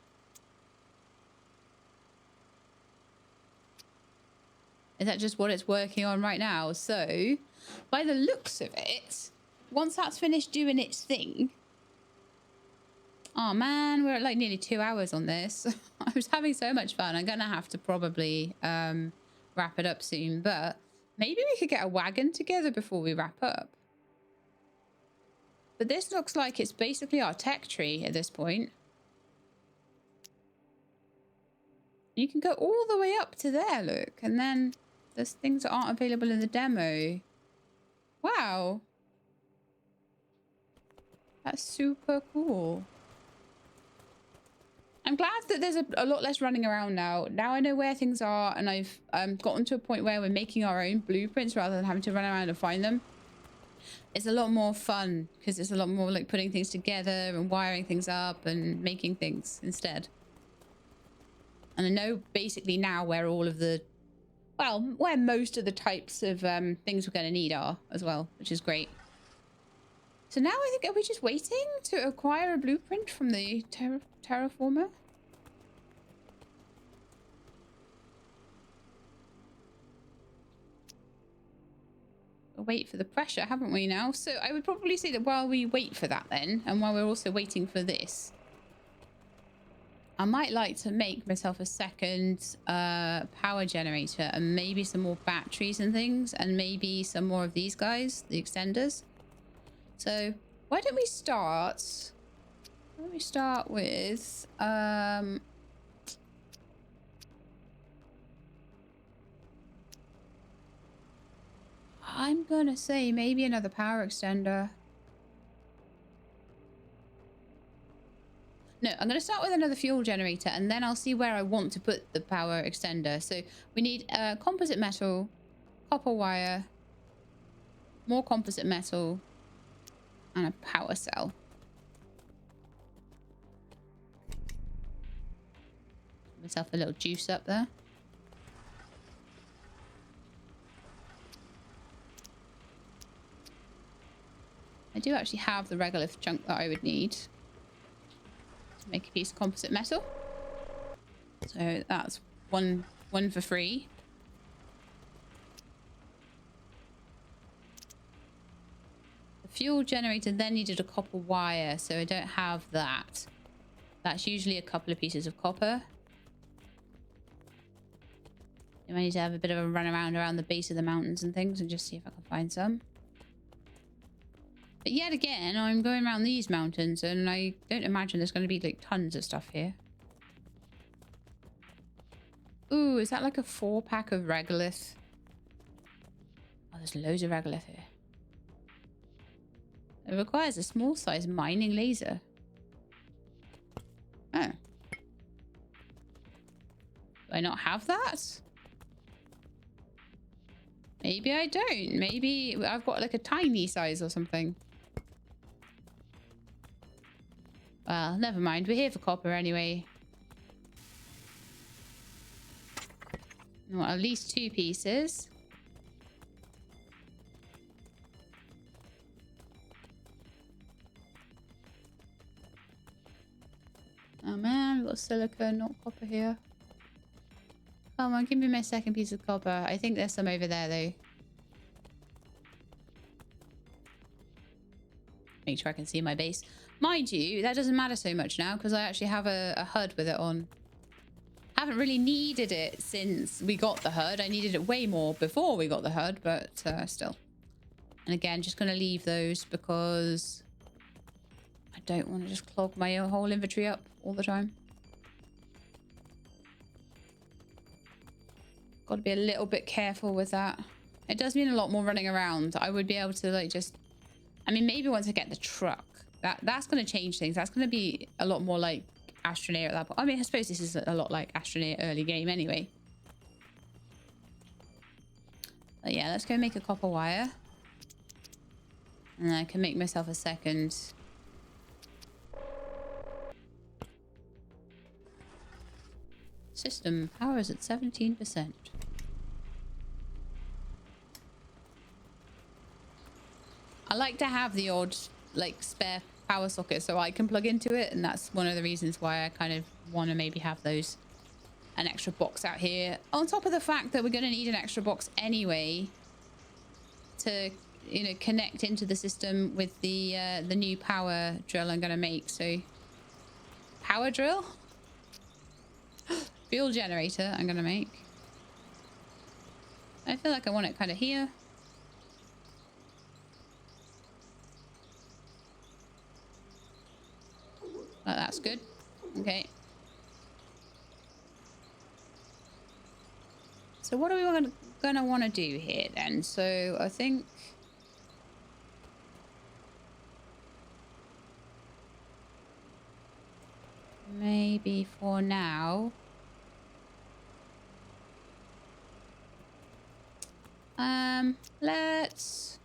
Is that just what it's working on right now? So, by the looks of it, once that's finished doing its thing... Oh man, we're at like nearly 2 hours on this. I was having so much fun. I'm gonna have to probably wrap it up soon, but maybe we could get a wagon together before we wrap up. But this looks like it's basically our tech tree at this point. You can go all the way up to there, look, and then there's things that aren't available in the demo. Wow. That's super cool. I'm glad that there's a lot less running around now. Now I know where things are, and I've gotten to a point where we're making our own blueprints rather than having to run around and find them. It's a lot more fun because it's a lot more like putting things together and wiring things up and making things instead. And I know basically now where all of the, well, where most of the types of things we're going to need are as well, which is great. So now I think, are we just waiting to acquire a blueprint from the Terraformer? We'll wait for the pressure, haven't we now? So I would probably say that while we wait for that then, and while we're also waiting for this, I might like to make myself a second power generator and maybe some more batteries and things, and maybe some more of these guys, the extenders. So why don't we start? Why don't we start with I'm gonna say maybe another power extender. No, I'm gonna start with another fuel generator, and then I'll see where I want to put the power extender. So we need composite metal, copper wire, more composite metal, and a power cell. Give myself a little juice up there. I do actually have the regolith chunk that I would need to make a piece of composite metal. So that's one for free. Fuel generator then needed a copper wire, so I don't have that. That's usually a couple of pieces of copper. I might need to have a bit of a run around the base of the mountains and things and just see if I can find some. But yet again, I'm going around these mountains and I don't imagine there's going to be like tons of stuff here. Ooh, is that like a 4-pack of regolith? Oh, there's loads of regolith here. It requires a small size mining laser. Oh. Do I not have that? Maybe I don't. Maybe I've got like a tiny size or something. Well, never mind. We're here for copper anyway. I want at least 2 pieces. Oh man, we've got silica, not copper here. Come on, give me my second piece of copper. I think there's some over there though. Make sure I can see my base. Mind you, that doesn't matter so much now because I actually have a HUD with it on. Haven't really needed it since we got the HUD. I needed it way more before we got the HUD, but still. And again, just going to leave those because I don't want to just clog my whole inventory up all the time. Got to be a little bit careful with that. It does mean a lot more running around. I would be able to like just, I mean, maybe once I get the truck, that's going to change things. That's going to be a lot more like Astroneer at that point. I mean, I suppose this is a lot like Astroneer early game anyway. But yeah, let's go make a copper wire. And then I can make myself a second. System power is at 17%. I like to have the odd like spare power socket so I can plug into it, and that's one of the reasons why I kind of want to maybe have those. an extra box out here. On top of the fact that we're going to need an extra box anyway to, you know, connect into the system with the new power drill I'm going to make. So power drill? Fuel generator I'm going to make. I feel like I want it kind of here. Oh, that's good. Okay. So what are we gonna want to do here then? So I think maybe for now, let's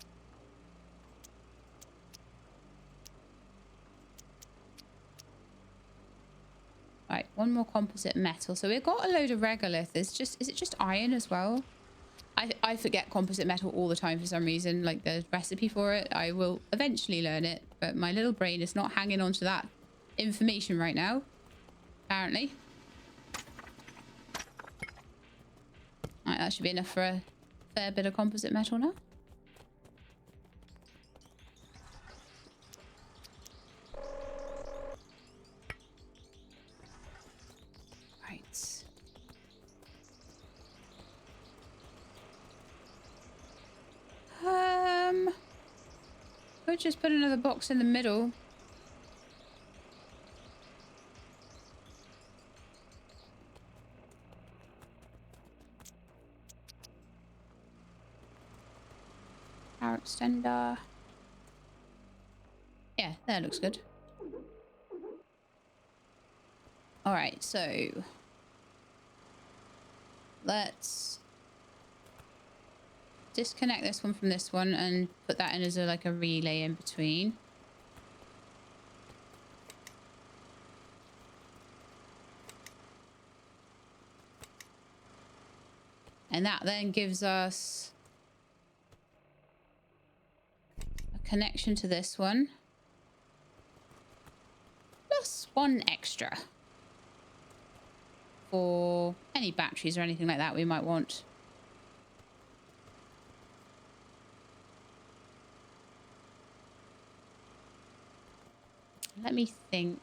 right, one more composite metal. So we've got a load of regolith. Is it just iron as well? I forget composite metal all the time for some reason, like the recipe for it. I will eventually learn it, but my little brain is not hanging on to that information right now, apparently. Right, that should be enough for a fair bit of composite metal now. Right. Could just put another box in the middle. Power extender. Yeah, that looks good. All right, so let's disconnect this one from this one and put that in as a, like a relay in between. And that then gives us a connection to this one. Plus one extra for any batteries or anything like that we might want. Let me think.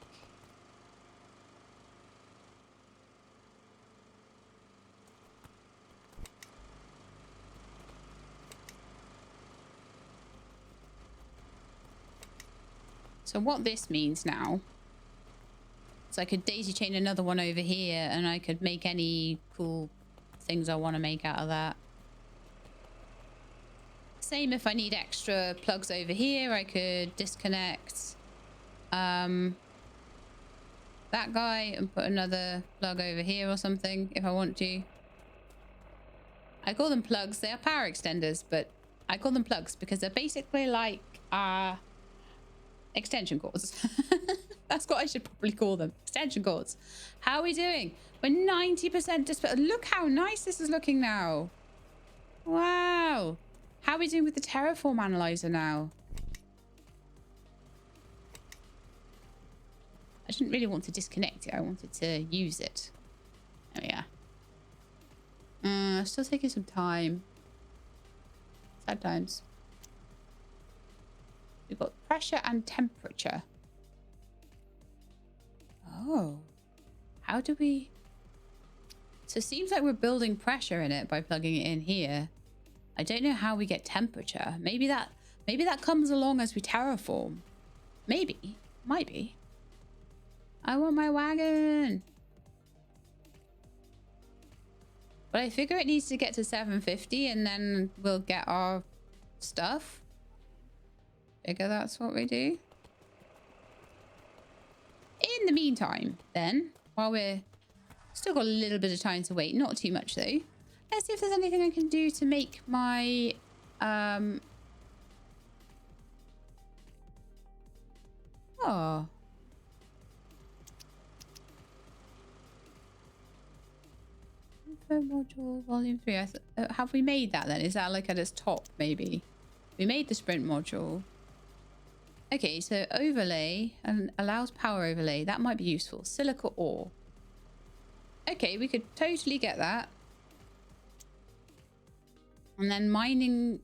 So what this means now is I could daisy chain another one over here and I could make any cool things I want to make out of that. Same if I need extra plugs over here, I could disconnect that guy and put another plug over here or something if I want to. I call them plugs. They are power extenders, but I call them plugs because they're basically like extension cords. That's what I should probably call them. Extension cords. How are we doing? We're 90% dispatch. Look how nice this is looking now. Wow. How are we doing with the Terraform analyzer now? I didn't really want to disconnect it. I wanted to use it. Oh yeah. Still taking some time. Sad times. We've got pressure and temperature. Oh. How do we... So it seems like we're building pressure in it by plugging it in here. I don't know how we get temperature. Maybe that comes along as we terraform. Maybe. Might be. I want my wagon. But I figure it needs to get to 750 and then we'll get our stuff. Figure that's what we do. In the meantime, then, while we're still got a little bit of time to wait, not too much though, let's see if there's anything I can do to make my oh. Module volume 3. Have we made that then? Is that like at its top maybe? We made the sprint module. Okay, so overlay and allows power overlay. That might be useful. Silica ore. Okay, we could totally get that. And then mining,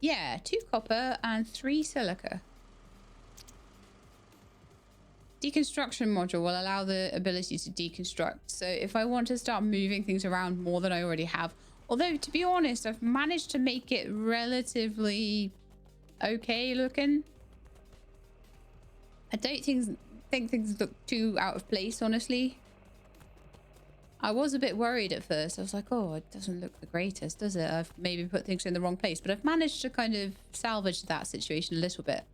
yeah, 2 copper and 3 silica. Deconstruction module will allow the ability to deconstruct. So if I want to start moving things around more than I already have, although to be honest, I've managed to make it relatively okay looking. I don't think things look too out of place, honestly. I was a bit worried at first. I was like, oh, it doesn't look the greatest, does it? I've maybe put things in the wrong place, but I've managed to kind of salvage that situation a little bit.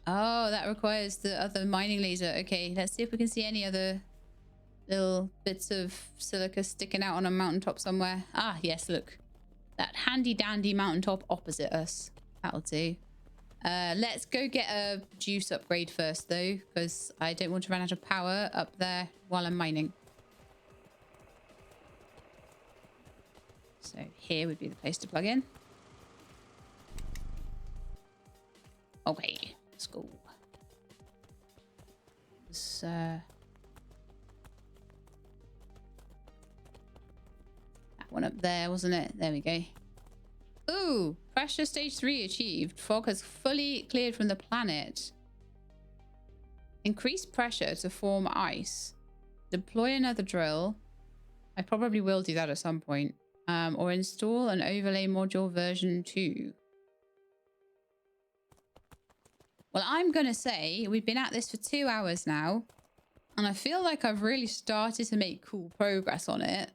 Oh, that requires the other mining laser. Okay, let's see if we can see any other little bits of silica sticking out on a mountaintop somewhere. Ah, yes, look. That handy dandy mountaintop opposite us. That'll do. Let's go get a juice upgrade first, though, because I don't want to run out of power up there while I'm mining. So here would be the place to plug in. Okay, let's go. That one up there, wasn't it? There we go. Ooh, pressure stage 3 achieved. Fog has fully cleared from the planet. Increase pressure to form ice. Deploy another drill. I probably will do that at some point. Or install an overlay module version 2. Well, I'm going to say we've been at this for 2 hours now. And I feel like I've really started to make cool progress on it.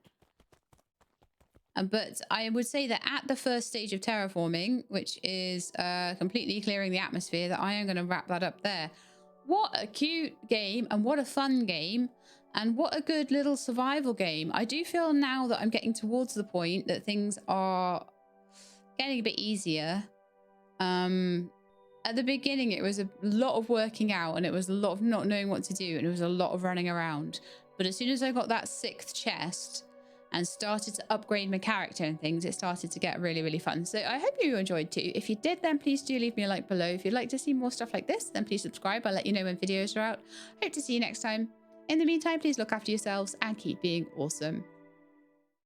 But I would say that at the first stage of terraforming, which is completely clearing the atmosphere, that I am going to wrap that up there. What a cute game and what a fun game and what a good little survival game. I do feel now that I'm getting towards the point that things are getting a bit easier. At the beginning, it was a lot of working out and it was a lot of not knowing what to do and it was a lot of running around. But as soon as I got that 6th chest and started to upgrade my character and things, it started to get really, really fun. So I hope you enjoyed too. If you did, then please do leave me a like below. If you'd like to see more stuff like this, then please subscribe. I'll let you know when videos are out. Hope to see you next time. In the meantime, please look after yourselves and keep being awesome.